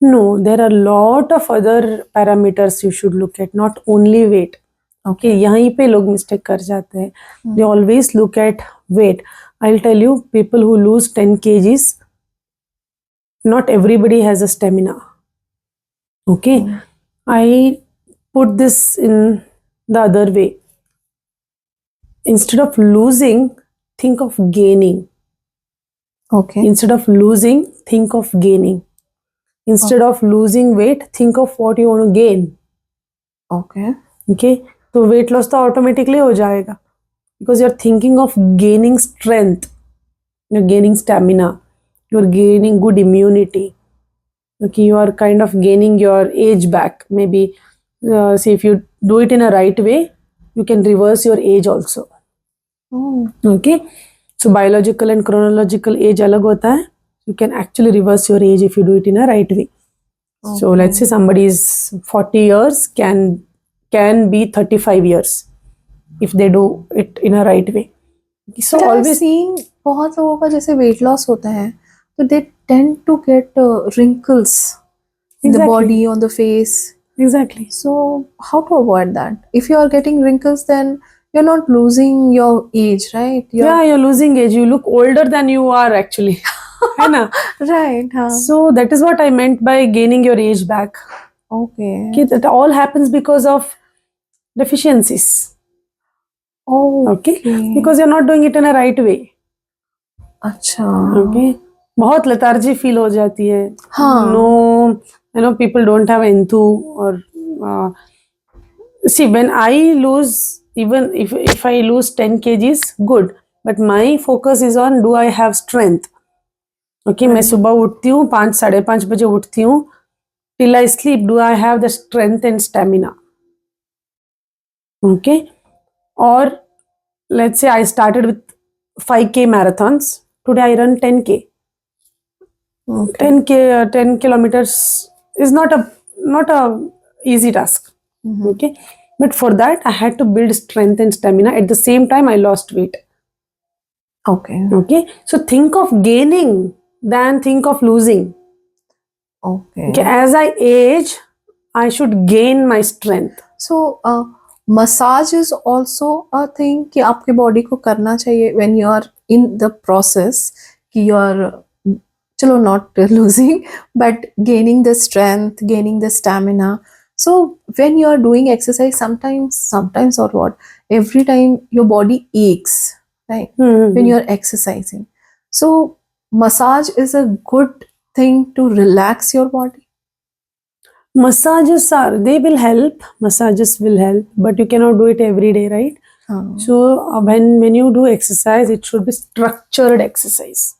No, there are lot of other parameters you should look at, not only weight. Okay, यहीं पे लोग मिस्टेक कर जाते हैं. They always look at weight. I'll tell you, people who lose 10 kgs, not everybody has a stamina. Okay, I put this in the other way. Instead of losing, think of gaining. Okay. Instead of losing, think of gaining. Instead of losing weight, think of what you want to gain. Okay. Okay, तो weight loss तो automatically हो जाएगा, because you're thinking of gaining strength, you're gaining stamina, you're gaining good immunity. Okay, you are kind of gaining your age back. Maybe see, if you do it in a right way, you can reverse your age also. Okay, so biological and chronological age अलग होता है. You can actually reverse your age if you do it in a right way. So let's say somebody is 40 years, can be 35 years if they do it in a right way. So But I've always seen बहुत लोगों का जैसे weight loss होता है तो they tend to get wrinkles in the Exactly. body, on the face. exactly. So how to avoid that? If you are getting wrinkles, then you're not losing your age, right? Yeah, you're losing age. You look older than you are actually. है ना? Right. Huh? So that is what I meant by gaining your age back. Okay. Okay, that all happens because of deficiencies. Okay, because you're not doing it in a right way. अच्छा. Okay, बहुत lethargy feel हो जाती है. हाँ. No, people don't have enthu, or see, when I lose, even if I lose 10 kgs, good, but my focus is on, do I have strength? Okay, मैं सुबह उठती हूँ 5-5:30 बजे उठती हूँ, till I sleep, do I have the strength and stamina? Okay, or let's say I started with 5k marathons, today I run 10k. 10 kilometers is not a easy task. Okay, but for that I had to build strength and stamina. At the same time, I lost weight. Okay, so think of gaining than think of losing. Okay, as I age, I should gain my strength. So massage is also a thing कि आपके body को करना चाहिए when you are in the process कि you are चलो not losing but gaining the strength, gaining the stamina. So when you are doing exercise, sometimes or what, every time your body aches, right? When you are exercising, so massage is a good thing to relax your body. Massages will help. Massages will help, but you cannot do it every day, right? So when you do exercise, it should be structured exercise.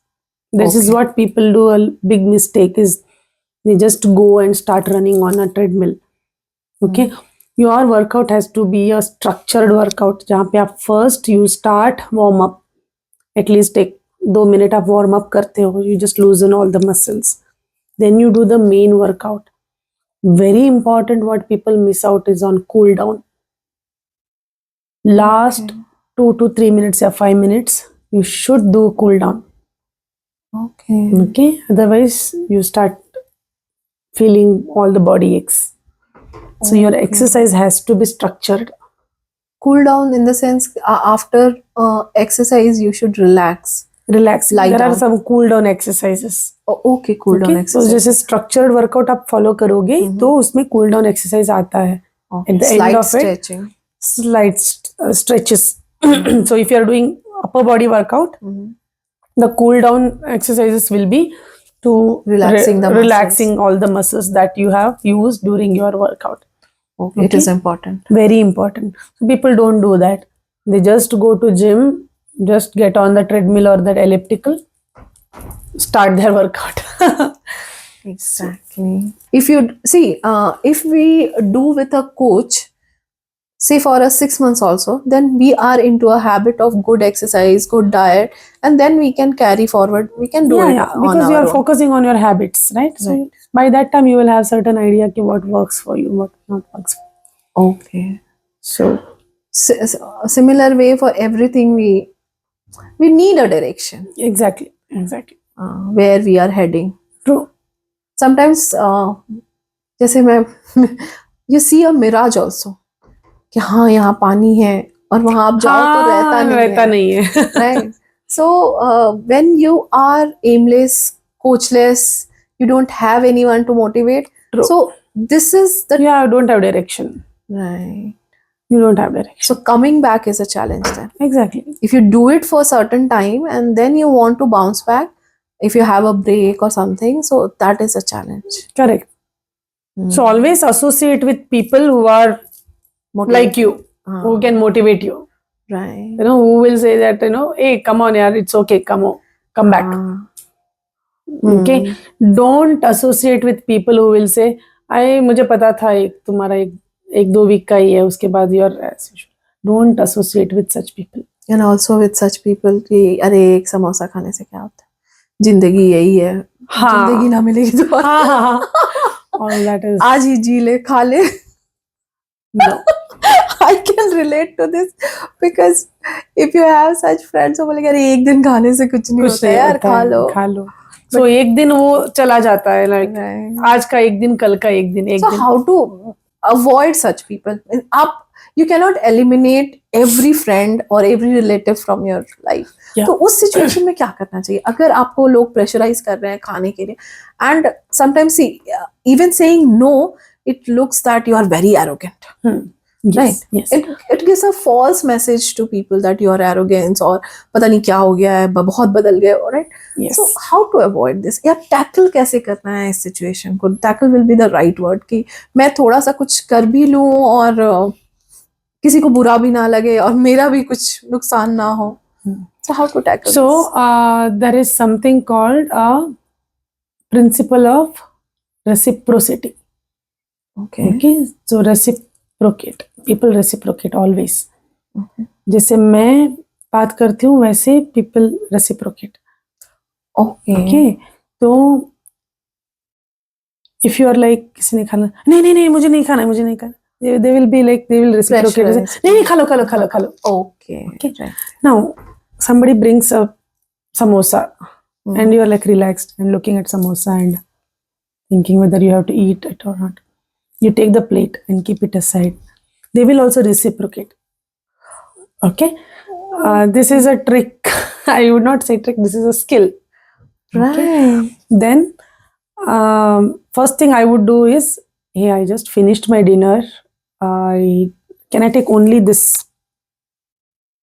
This is what people do. A big mistake is they just go and start running on a treadmill. Okay, your workout has to be a structured workout. जहाँ पे आप first you start warm up. At least take 2 minutes आप warm up करते हो. You just loosen all the muscles. Then you do the main workout. Very important, what people miss out is on cool down. Last 2 to 3 minutes or 5 minutes, you should do cool down. Okay, otherwise you start feeling all the body aches. So your exercise has to be structured. Cool down in the sense after exercise you should relax. relaxing. Lie There are down. some cool down exercises. Okay, cool down Okay? तो exercise. जैसे structured workout आप follow करोगे तो उसमें cool down exercise आता है. Okay. At the end Slight of it, stretching. slight stretches. So if you are doing upper body workout, the cool down exercises will be to Relaxing the muscles. relaxing all the muscles that you have used during your workout. Okay. It is important. Very important. So people don't do that. They just go to gym, just get on the treadmill or that elliptical, start their workout. Exactly. If you see, if we do with a coach, say for a 6 months also, then we are into a habit of good exercise, good diet, and then we can carry forward. We can do it on because you our are own. focusing on your habits, right? So by that time you will have certain idea ki what works for you, what not works for you. Okay. So Similar way for everything, we need a direction exactly. where we are heading. True. Sometimes जैसे मैं you see a mirage also कि हाँ यहाँ पानी है और वहाँ आप जाओ तो रहता नहीं है. Right. So when you are aimless, coachless, you don't have anyone to motivate. True. So this is the Yeah, don't have direction. right. You don't have direction. So coming back is a challenge then. Exactly. If you do it for a certain time and then you want to bounce back, if you have a break or something, so that is a challenge. Correct. So always associate with people who are like you, who can motivate you. Right. You know, who will say that, you know, hey, come on, yaar, it's okay, come on, come back. Okay. Don't associate with people who will say, आई मुझे पता था तुम्हारा एक 2 week का ही है, उसके बाद you are as usual. Don't associate with such people. And also with such people कि अरे एक समोसा खाने से क्या होता है, जिंदगी यही है. जिंदगी ना मिलेगी तो all that is आज ही जी ले, खा ले. No. I can relate to this because if you have such friends वो बोलेंगे अरे एक दिन खाने से कुछ नहीं होता है यार, खा लो. So एक दिन वो चला जाता है, like आज का एक दिन, कल का एक दिन. So how to avoid such people? You cannot eliminate every friend or every relative from your life. तो उस सिचुएशन में क्या करना चाहिए अगर आपको लोग प्रेशराइज कर रहे हैं खाने के लिए? And sometimes see, even saying no, it looks that you are very arrogant. Right? Yes. It gives a false message to people that you are arrogant और पता नहीं क्या हो गया है, बहुत बदल गए, right? Yes. So how to avoid this? या tackle कैसे करना है इस situation को? Tackle will be the right word कि मैं थोड़ा सा कुछ कर भी लूँ और किसी को बुरा भी ना लगे और मेरा भी कुछ नुकसान ना हो. So how to tackle this? There is something called a principle of reciprocity. Okay. So reciprocate. People reciprocate always. Okay. जैसे मैं बात करती हूँ वैसे people reciprocate. Okay. तो if you are like किसी ने खाना नहीं मुझे नहीं खाना, they will be like, they will reciprocate. नहीं खा लो. Okay. Right. Now somebody brings a samosa and you are like relaxed and looking at samosa and thinking whether you have to eat it or not. You take the plate and keep it aside. They will also reciprocate. Okay. This is a trick. I would not say trick. This is a skill. Okay. Right. Then first thing I would do is, hey, I just finished my dinner. Can I take only this?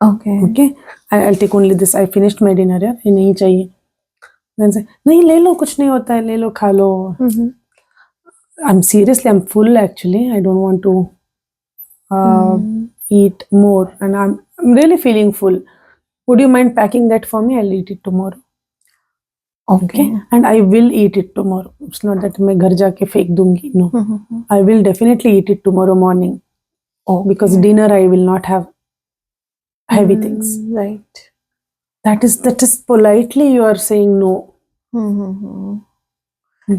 Okay. I'll take only this. I finished my dinner. यार ये नहीं चाहिए. Then say, नहीं ले लो, कुछ नहीं होता है, ले लो, खा लो. I'm full actually. I don't want to eat more and I'm really feeling full. Would you mind packing that for me? I'll eat it tomorrow. Okay. And I will eat it tomorrow. It's not that मैं घर जाके फेंक दूंगी. No. I will definitely eat it tomorrow morning. Because dinner I will not have heavy things. Right. That is politely you are saying no.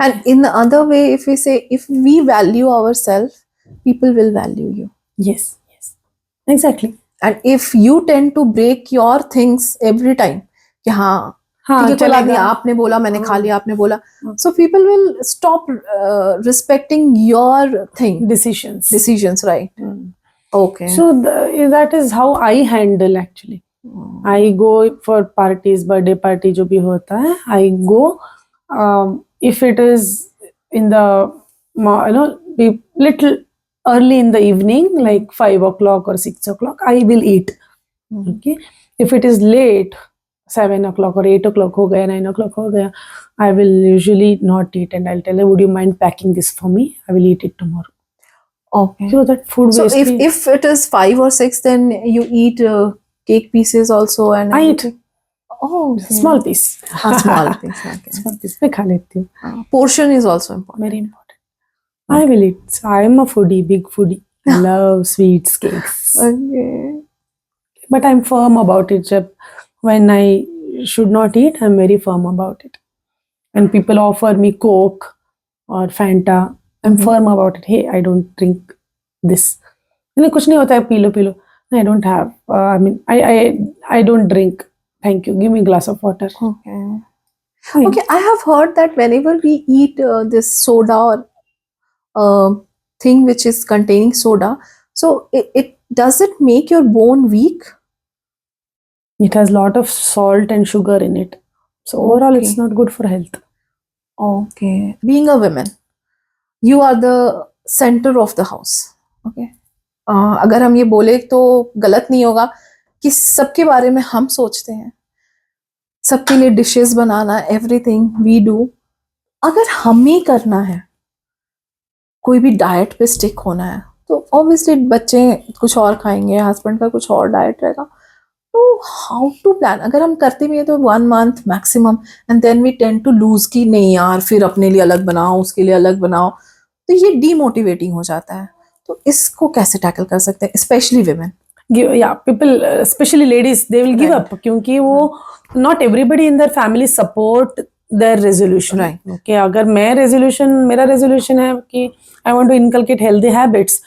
And in the other way, if we say, if we value ourselves, people will value you. Yes. Exactly. And if you tend to break your things every time, कि हाँ ठीक है कोई नहीं, आपने बोला मैंने खा लिया, आपने बोला, so people will stop respecting your decisions, right? Okay. So that is how I handle actually. I go for parties, birthday party जो भी होता है, I go. If it is in the be little early in the evening, like 5 o'clock or 6 o'clock, I will eat. Okay. If it is late, 7 o'clock or 8 o'clock हो गया, 9 o'clock हो गया, I will usually not eat, and I'll tell her, would you mind packing this for me? I will eat it tomorrow. Okay. So that food So waste. if it is 5 or 6, then you eat cake pieces also and I eat everything? Oh, okay. small piece. Small piece. Okay. Small piece मैं खा लेती हूँ. Portion is also important. Very important. I will eat. So I am a foodie, big foodie. I love sweets, cakes. Okay. But I'm firm about it. When I should not eat, I'm very firm about it. And people offer me Coke or Fanta, I'm firm about it. Hey, I don't drink this. नहीं कुछ नहीं होता है, P low. I don't have. I don't drink. Thank you. Give me a glass of water. Okay. Fine. Okay, I have heard that whenever we eat this soda or thing which is containing soda, so it does it make your bone weak? It has lot of salt and sugar in it. So overall, it's Okay. not good for health. Okay. Being a woman, you are the center of the house. Okay. अगर हम ये बोले तो गलत नहीं होगा कि सबके बारे में हम सोचते हैं, सबके लिए डिशेस बनाना, एवरीथिंग वी डू. अगर हमें करना है, कोई भी डाइट पे स्टिक होना है, तो ऑब्वियसली बच्चे कुछ और खाएंगे, हस्बैंड का कुछ और डाइट रहेगा. तो हाउ टू प्लान? अगर हम करते भी हैं तो 1 month maximum, and then we tend to lose कि नहीं यार, फिर अपने लिए अलग बनाओ, उसके लिए अलग बनाओ, तो ये डीमोटिवेटिंग हो जाता है. तो इसको कैसे टैकल कर सकते हैं, specially women? People, especially ladies, they will give up क्योंकि वो not everybody in their family support their resolution. Right. Okay, अगर मेरा resolution है कि I want to inculcate healthy habits,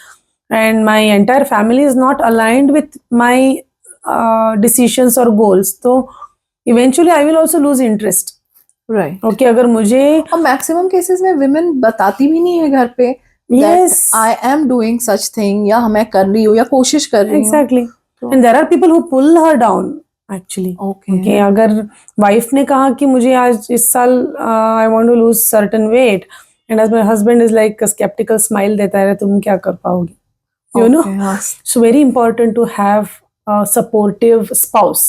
and my entire family is not aligned with my decisions or goals, तो eventually I will also lose interest. Right. Okay, अगर मुझे और maximum cases में women बताती भी नहीं है घर पे yes, I am doing such thing, या मैं कर रही हूँ या कोशिश कर रही हूँ. exactly. तो- And there are people who pull her down actually. Okay. Okay, अगर वाइफ ने कहा कि मुझे आज इस साल I want to lose certain weight, and as my husband is like sceptical smile देता है, तुम क्या कर पाओगी, you know. Okay, yes. So very important to have supportive spouse.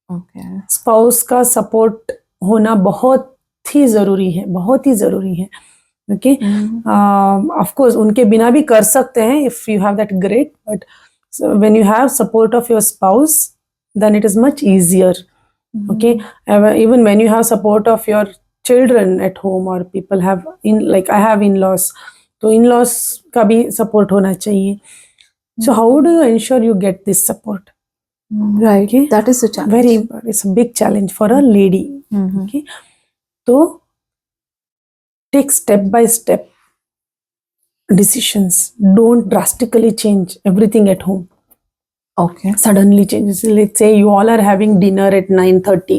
Okay. Spouse का सपोर्ट होना बहुत ही जरूरी है, बहुत ही जरूरी है. ओके, ऑफ कोर्स उनके बिना भी कर सकते हैं if you have that great, but when you have support of your spouse, then it is much easier. Okay, even when you have support of your children at home, or people have like I have in-laws, तो in-laws का भी support होना चाहिए. So how do you ensure you get this support? Right. Okay. That is a challenge. Very important. It's a big challenge for a lady. Okay, तो take step by step decisions. Don't drastically change everything at home. Okay. Suddenly changes. Let's say you all are having dinner at 9:30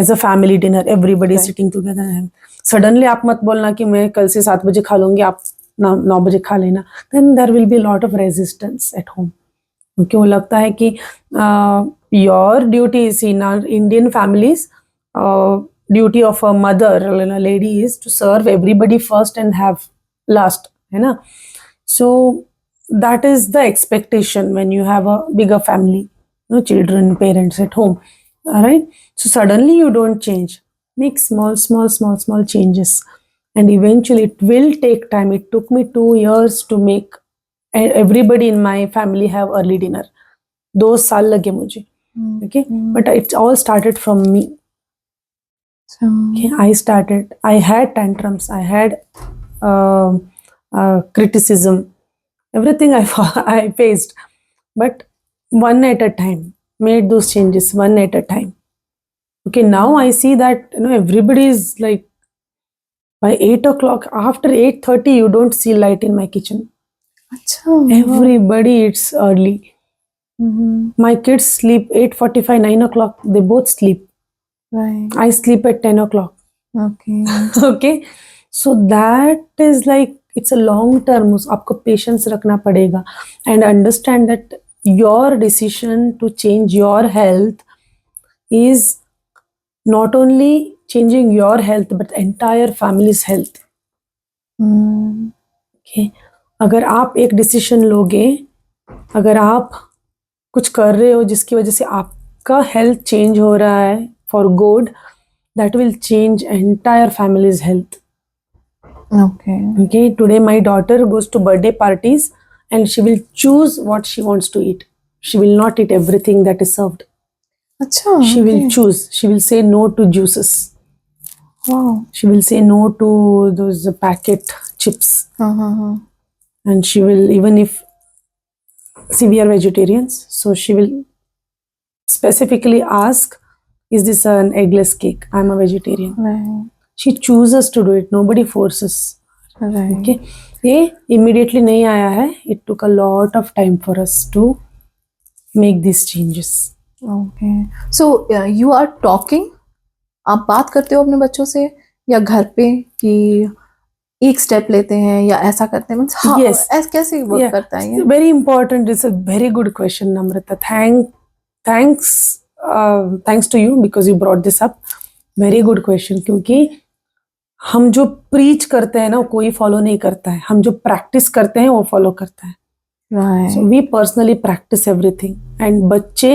as a family dinner, everybody is Right. sitting together. Suddenly आप मत बोलना कि मैं कल से 7 बजे खा लूंगी, आप 9 बजे खा लेना. Then there will be a lot of resistance at home. क्योंकि वो लगता है कि your duty is in our Indian families, duty of a mother, a lady, is to serve everybody first and have last, है ना. So that is the expectation when you have a bigger family, children, parents at home. All right, so suddenly you don't change. Make small changes, and eventually it will take time. It took me 2 years to make everybody in my family have early dinner. 2 साल लगे मुझे. Okay, but it all started from me. Okay, I had tantrums, I had criticism, everything I faced, but one at a time, made those changes one at a time. Okay, now I see that everybody is like, by 8 o'clock, after 8:30 you don't see light in my kitchen. Achha. Everybody eats early. My kids sleep 8:45, 9 o'clock, they both sleep. Right. I sleep at 10 o'clock. Okay. Okay, so that is like, it's a long term. आपको patience रखना पड़ेगा, and understand that your decision to change your health is not only changing your health but entire family's health. Hmm. Okay? अगर आप एक decision लोगे, अगर आप कुछ कर रहे हो जिसकी वजह से आपका हेल्थ चेंज हो रहा है for good, that will change entire family's health. Okay. Okay, today my daughter goes to birthday parties and she will choose what she wants to eat. She will not eat everything that is served. अच्छा. She will okay. choose. She will say no to juices. Wow. She will say no to those packet chips. Uh-huh. And she will, even if we are vegetarians, so she will specifically ask, is this an eggless cake? I'm a vegetarian. Right. She chooses to do it. Nobody forces. Right. Okay, ये immediately नहीं आया है. It took a lot of time for us to make these changes. Okay. So you are talking. आप बात करते हो अपने बच्चों से या घर पे कि एक स्टेप लेते हैं या ऐसा करते हैं? मीन्स हाँ, Yes. कैसे वर्क Yeah, करता है ये? very important. It's a very good question, Namrata. Thanks to you because you brought this up. Very good question. क्योंकि हम जो प्रीच करते हैं ना वो कोई फॉलो नहीं करता है, हम जो प्रैक्टिस करते हैं वो फॉलो करता है. Right. So we personally practice everything, and बच्चे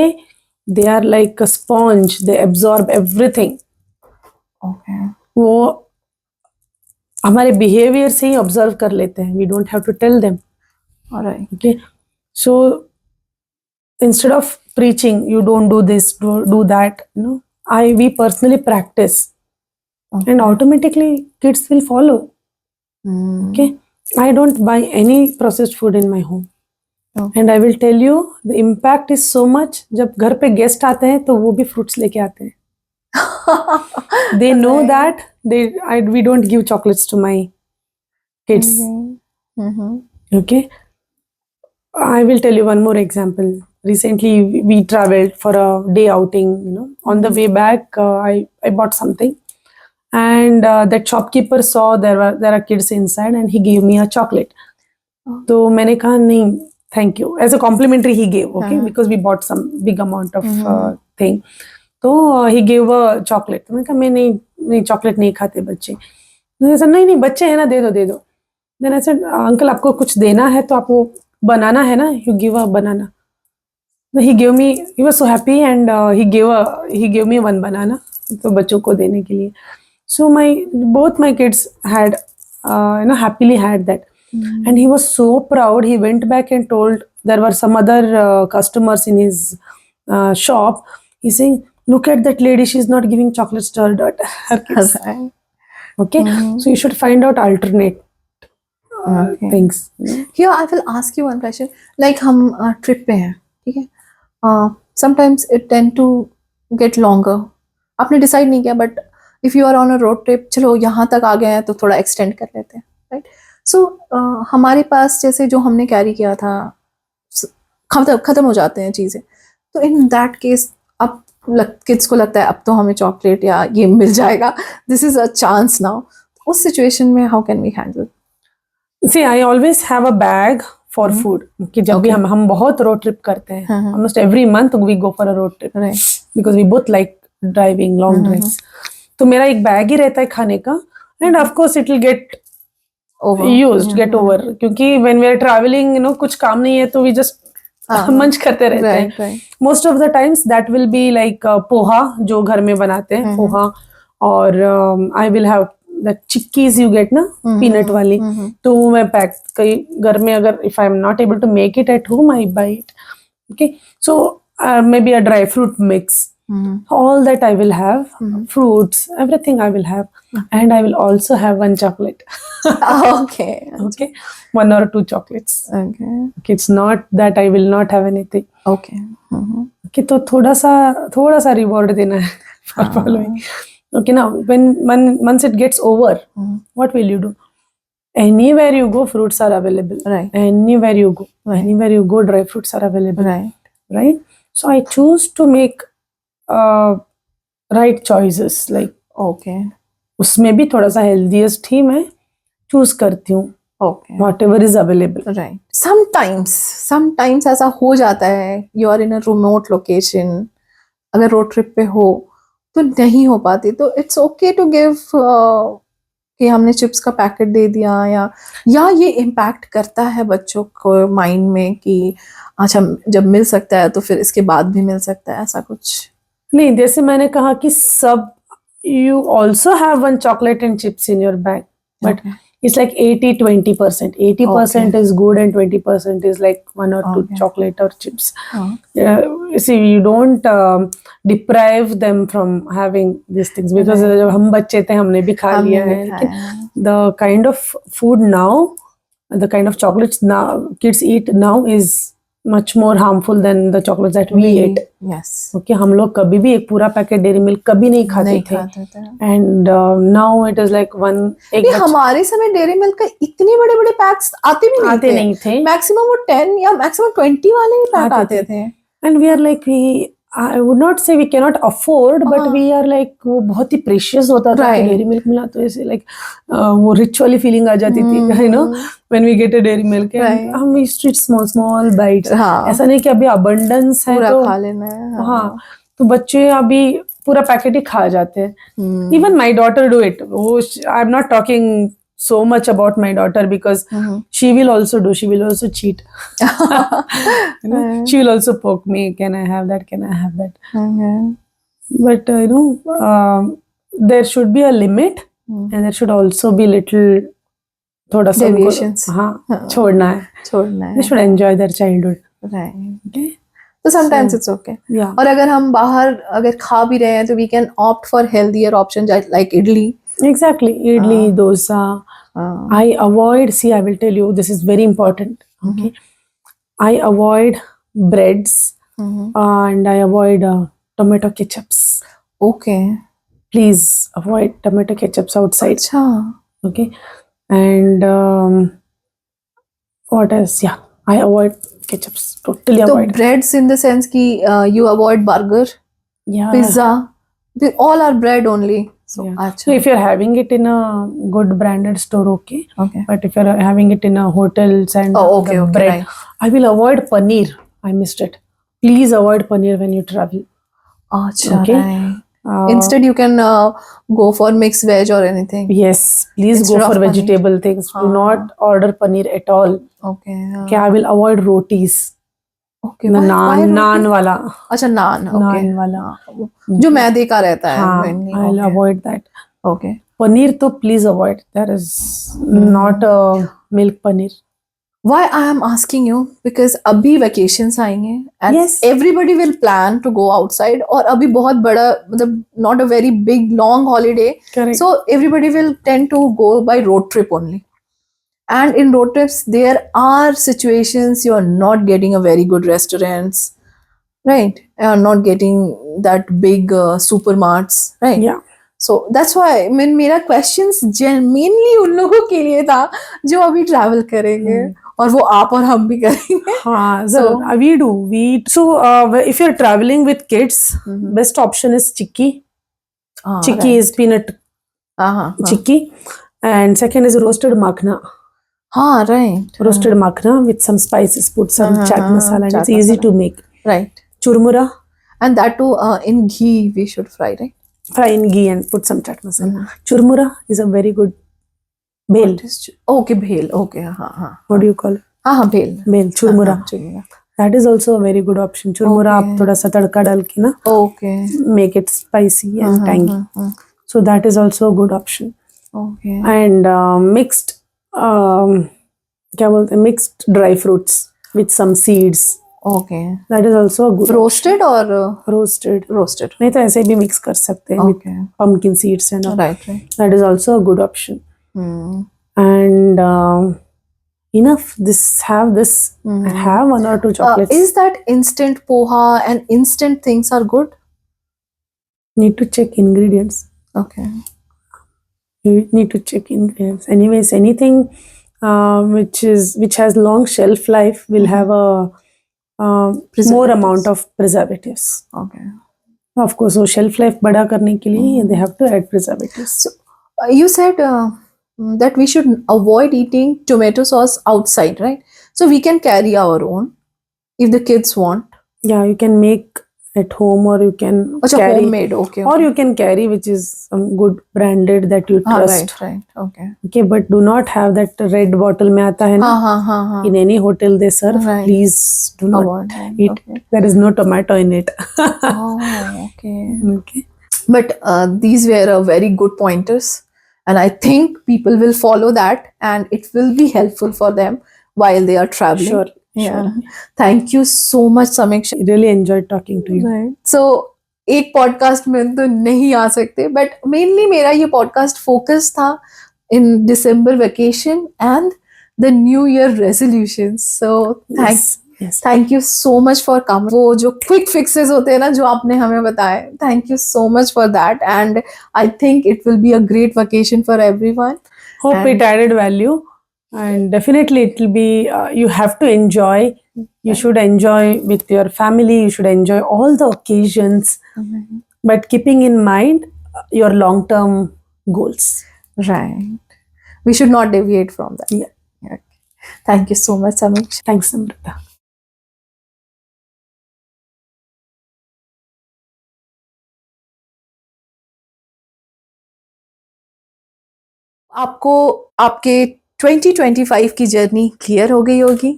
they are like a sponge, they absorb everything. Okay. वो हमारे बिहेवियर से ही ऑब्जर्व कर लेते हैं. We don't have to tell them. All right. Okay, so instead of preaching, you don't do this, do that. We personally practice, Okay. and automatically kids will follow. Hmm. Okay, I don't buy any processed food in my home. Okay. And I will tell you, the impact is so much. जब घर पे guest आते हैं तो वो भी fruits लेके आते हैं. They know Right. that we don't give chocolates to my kids. Okay. Mm-hmm. Okay, I will tell you one more example. Recently we traveled for a day outing. On the way back, I bought something, and that shopkeeper saw there are kids inside, and he gave me a chocolate. Oh. तो मैंने कहा नहीं, thank you, as a complimentary he gave. Okay, Uh-huh. because we bought some big amount of Mhm. thing. तो he gave a chocolate. मैंने कहा मैं नहीं chocolate नहीं खाते बच्चे. मैंने कहा नहीं बच्चे हैं ना, दे दो. Then I said, अंकल आपको कुछ देना है तो आपको बनाना है ना, you give a banana. He gave me, he was so happy, and he gave me one banana तो बच्चों को देने के लिए. So both my kids had happily had that. Mhm. And he was so proud. He went back and told, there were some other customers in his shop. He's saying, look at that lady, she's not giving chocolates to her kids. Right. Okay, Mhm. so you should find out alternate Okay. things. Here I will ask you one question. Like हम trip पे हैं, ठीक है? Sometimes it tend to get longer. आपने decide नहीं किया, but if you are on a road trip, चलो यहाँ तक आ गए हैं तो थोड़ा एक्सटेंड कर लेते हैं, राइट? सो हमारे पास जैसे जो हमने कैरी किया था खत्म हो जाते हैं चीज़ें, तो इन दैट केस अब किड्स को लगता है अब तो हमें चॉकलेट या ये मिल जाएगा, this is a chance now. उस सिचुएशन में how can we handle? See, I always have a bag for Mhm. food. कि जब भी Okay. हम बहुत road trip करते हैं, Mhm. almost every month we go for a road trip, Right. because we both like driving long Mhm. drives. तो मेरा एक बैग ही रहता है खाने का, and of course it will get Over. used, get over. क्योंकि when we are traveling, कुछ काम नहीं है तो we just मंच करते रहते हैं. Right, right. Most of the times that will be like poha जो घर में बनाते हैं, पोहा, और I will have the चिक्कीज you get ना, peanut वाली, तो वो मैं पैक कई घर में, अगर if I am not able to make it at home, I buy it. Okay, so maybe a dry fruit mix. All that I will have, fruits, everything I will have, and I will also have one chocolate. Okay. Okay, 1 or 2 chocolates. Okay. Okay, it's not that I will not have anything. Okay. Okay, तो थोड़ा सा reward देना है for following. Okay, now once it gets over, what will you do? Anywhere you go, fruits are available. Right. Anywhere you go, dry fruits are available. Right. So I choose to make right choices. Like Okay. उसमें भी थोड़ा सा healthiest ही मैं choose करती हूँ. Okay. whatever is available. Right. Sometimes ऐसा हो जाता है, you are in a remote location, अगर रोड ट्रिप पे हो तो नहीं हो पाती, तो इट्स ओके टू गिव कि हमने चिप्स का पैकेट दे दिया, या ये इम्पैक्ट करता है बच्चों को माइंड में कि अच्छा जब मिल सकता है तो फिर इसके बाद भी मिल सकता है, ऐसा कुछ? नहीं, जैसे मैंने कहा कि सब you also have one chocolate and chips in your bag, but Okay. it's like 80-20%. 80% is good and 20% is like one or two Okay. chocolate or chips. हाँ. See, you don't deprive them from having these things, because Right. जब हम बच्चे थे हमने भी खा हमने लिया भी है, खाया लेकिन है. the kind of food now, the kind of chocolates now kids eat now is much more harmful than the chocolates that we ate. Yes. Okay, हम लोग कभी भी एक पूरा पैकेट डेयरी मिल्क कभी नहीं खाते नहीं थे, खाते थे. And now it is like one एक नहीं, हमारे समय डेयरी मिल्क का इतने बड़े बड़े पैक्स आते भी नहीं आते थे. नहीं थे, मैक्सिमम वो 10 या मैक्सिमम 20 वाले ही पैक आते आते थे. And we are like we I would not say we can not afford, but हाँ. वी आर लाइक वो बहुत ही प्रेशियस होता था कि Right. डेयरी मिल्क मिला तो ऐसे लाइक वो रिच वाली फीलिंग आ जाती थी, you know, when we get a dairy milk Right. And हम we street small small bites. हाँ, ऐसा नहीं कि अभी अबंडेंस है पूरा तो खा लेना है. हाँ, तो बच्चे अभी पूरा पैकेट ही खा जाते हैं. हम्म. Even my daughter do it. I'm not talking so much about my daughter because she will also do. She will also cheat. You know, she will also poke me. Can I have that? Can I have that? Okay. But there should be a limit, and there should also be little थोड़ा सा उनको Deviations. हाँ छोड़ना है. छोड़ना They है. should enjoy their childhood. Right. Okay. तो sometimes So, it's okay. Yeah. और अगर हम बाहर अगर खा भी रहे हैं तो we can opt for healthier options like idli. Exactly. Idli, dosa. I avoid. See, I will tell you. This is very important. Okay. I avoid breads and I avoid tomato ketchups. Okay. Please avoid tomato ketchups outside. अच्छा. Okay. And what else? Yeah, I avoid ketchups. Totally तो avoid. breads in the sense कि you avoid burger, Yeah. pizza, they all are bread only. So Yeah. अच्छा. So if you're having it in a good branded store, okay. Okay. But if you're having it in a hotels and Okay, the okay, bread, right. I will avoid paneer. I missed it. Please avoid paneer when you travel. अच्छा, Okay. right. Instead you can go for mixed veg or anything. Yes, please Instead go for of paneer. vegetable things. Do not order paneer at all. Okay. Okay, I will avoid rotis. Okay. The Why roti? naan wala. अच्छा, नान. Okay. Naan wala. जो मैदे का रहता है. हाँ, mainly. I'll Okay. avoid that. Okay. Paneer to please avoid. There is not a milk paneer. Why I am asking you, because अभी vacations आएंगे and Yes. everybody will plan to go outside, और अभी बहुत बड़ा मतलब not a very big long holiday, Correct. so everybody will tend to go by road trip only, and in road trips there are situations you are not getting a very good restaurants, right? You are not getting that big supermarts, right? Yeah. So that's why मेरा questions mainly उन लोगों के लिए था जो अभी travel करेंगे, और वो आप और हम भी करेंगे. हाँ, So- we do. So if you're traveling with kids, best option is chikki. Chikki is peanut हाँ. chikki, and second is roasted makhna. हाँ, right. Roasted makhna with some spices. Put some chaat masala, and chaat it's easy masala. to make. Right. Churmura, And that too in ghee we should fry, right? fry in ghee and put some chaat masala. Churmura is a very good bhel. Okay, bhel. Okay, हाँ. What do you call it? हाँ, bhel. Bhel, churmura. Churmura. That is also a very good option. Churmura आप थोड़ा सा तड़का डाल के ना Okay. make it spicy and tangy. So that is also a good option. Okay. And mixed क्या बोलते हैं, mixed dry fruits with some seeds. Okay. That is also a good Roasted or roasted. roasted? नहीं तो ऐसे भी mix कर सकते हैं with Okay. pumpkin seeds and all. Right. That is also a good option. Hmm. And enough. Have this and have one or two chocolates. Is that instant poha and instant things are good? Need to check ingredients. Okay. You need to check ingredients. Anyways, anything which has long shelf life will have a more Preservatives. amount of preservatives. Okay. Of course, so shelf life बड़ा करने के लिए they have to add preservatives. So you said that we should avoid eating tomato sauce outside, right? So we can carry our own if the kids want. Yeah, you can make at home, or you can Acha, carry, homemade, okay. or you can carry, which is some good branded that you trust. Right, okay. Okay, but do not have that red bottle mein aata hai na. हाँ. In any hotel they serve. Right. Please do not Avoid, eat. okay. There is no tomato in it. Oh, okay. Okay. But these were a very good pointers, and I think people will follow that, and it will be helpful for them while they are traveling. Sure. Yeah. Thank you so much, Samiksha. I really enjoyed talking to you. Right. So एक podcast में तो नहीं आ सकते, but mainly मेरा ये podcast focus था in December vacation and the new year resolutions. So thank you so much for come. वो जो क्विक फिक्सेस होते हैं ना जो आपने हमें बताए, thank you so much for that, and I think it will be a great vacation for everyone. Hope it added value, and definitely it will be, you have to enjoy. You should enjoy with your family. You should enjoy all the occasions, but keeping in mind your long-term goals. Right. We should not deviate from that. Yeah. Okay. Thank you so much, Samiksha. Thanks, Amrita. आपको आपके 2025 की journey clear हो गई होगी.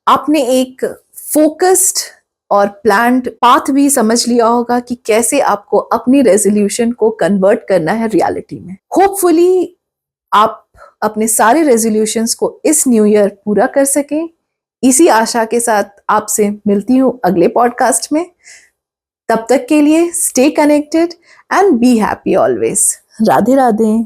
आपने एक focused और planned path भी समझ लिया होगा कि कैसे आपको अपनी रेजोल्यूशन को कन्वर्ट करना है रियलिटी में. होपफुली आप अपने सारे रेजोल्यूशंस को इस न्यू ईयर पूरा कर सकें. इसी आशा के साथ आपसे मिलती हूँ अगले पॉडकास्ट में. तब तक के लिए stay connected and be happy always. Radhe Radhe.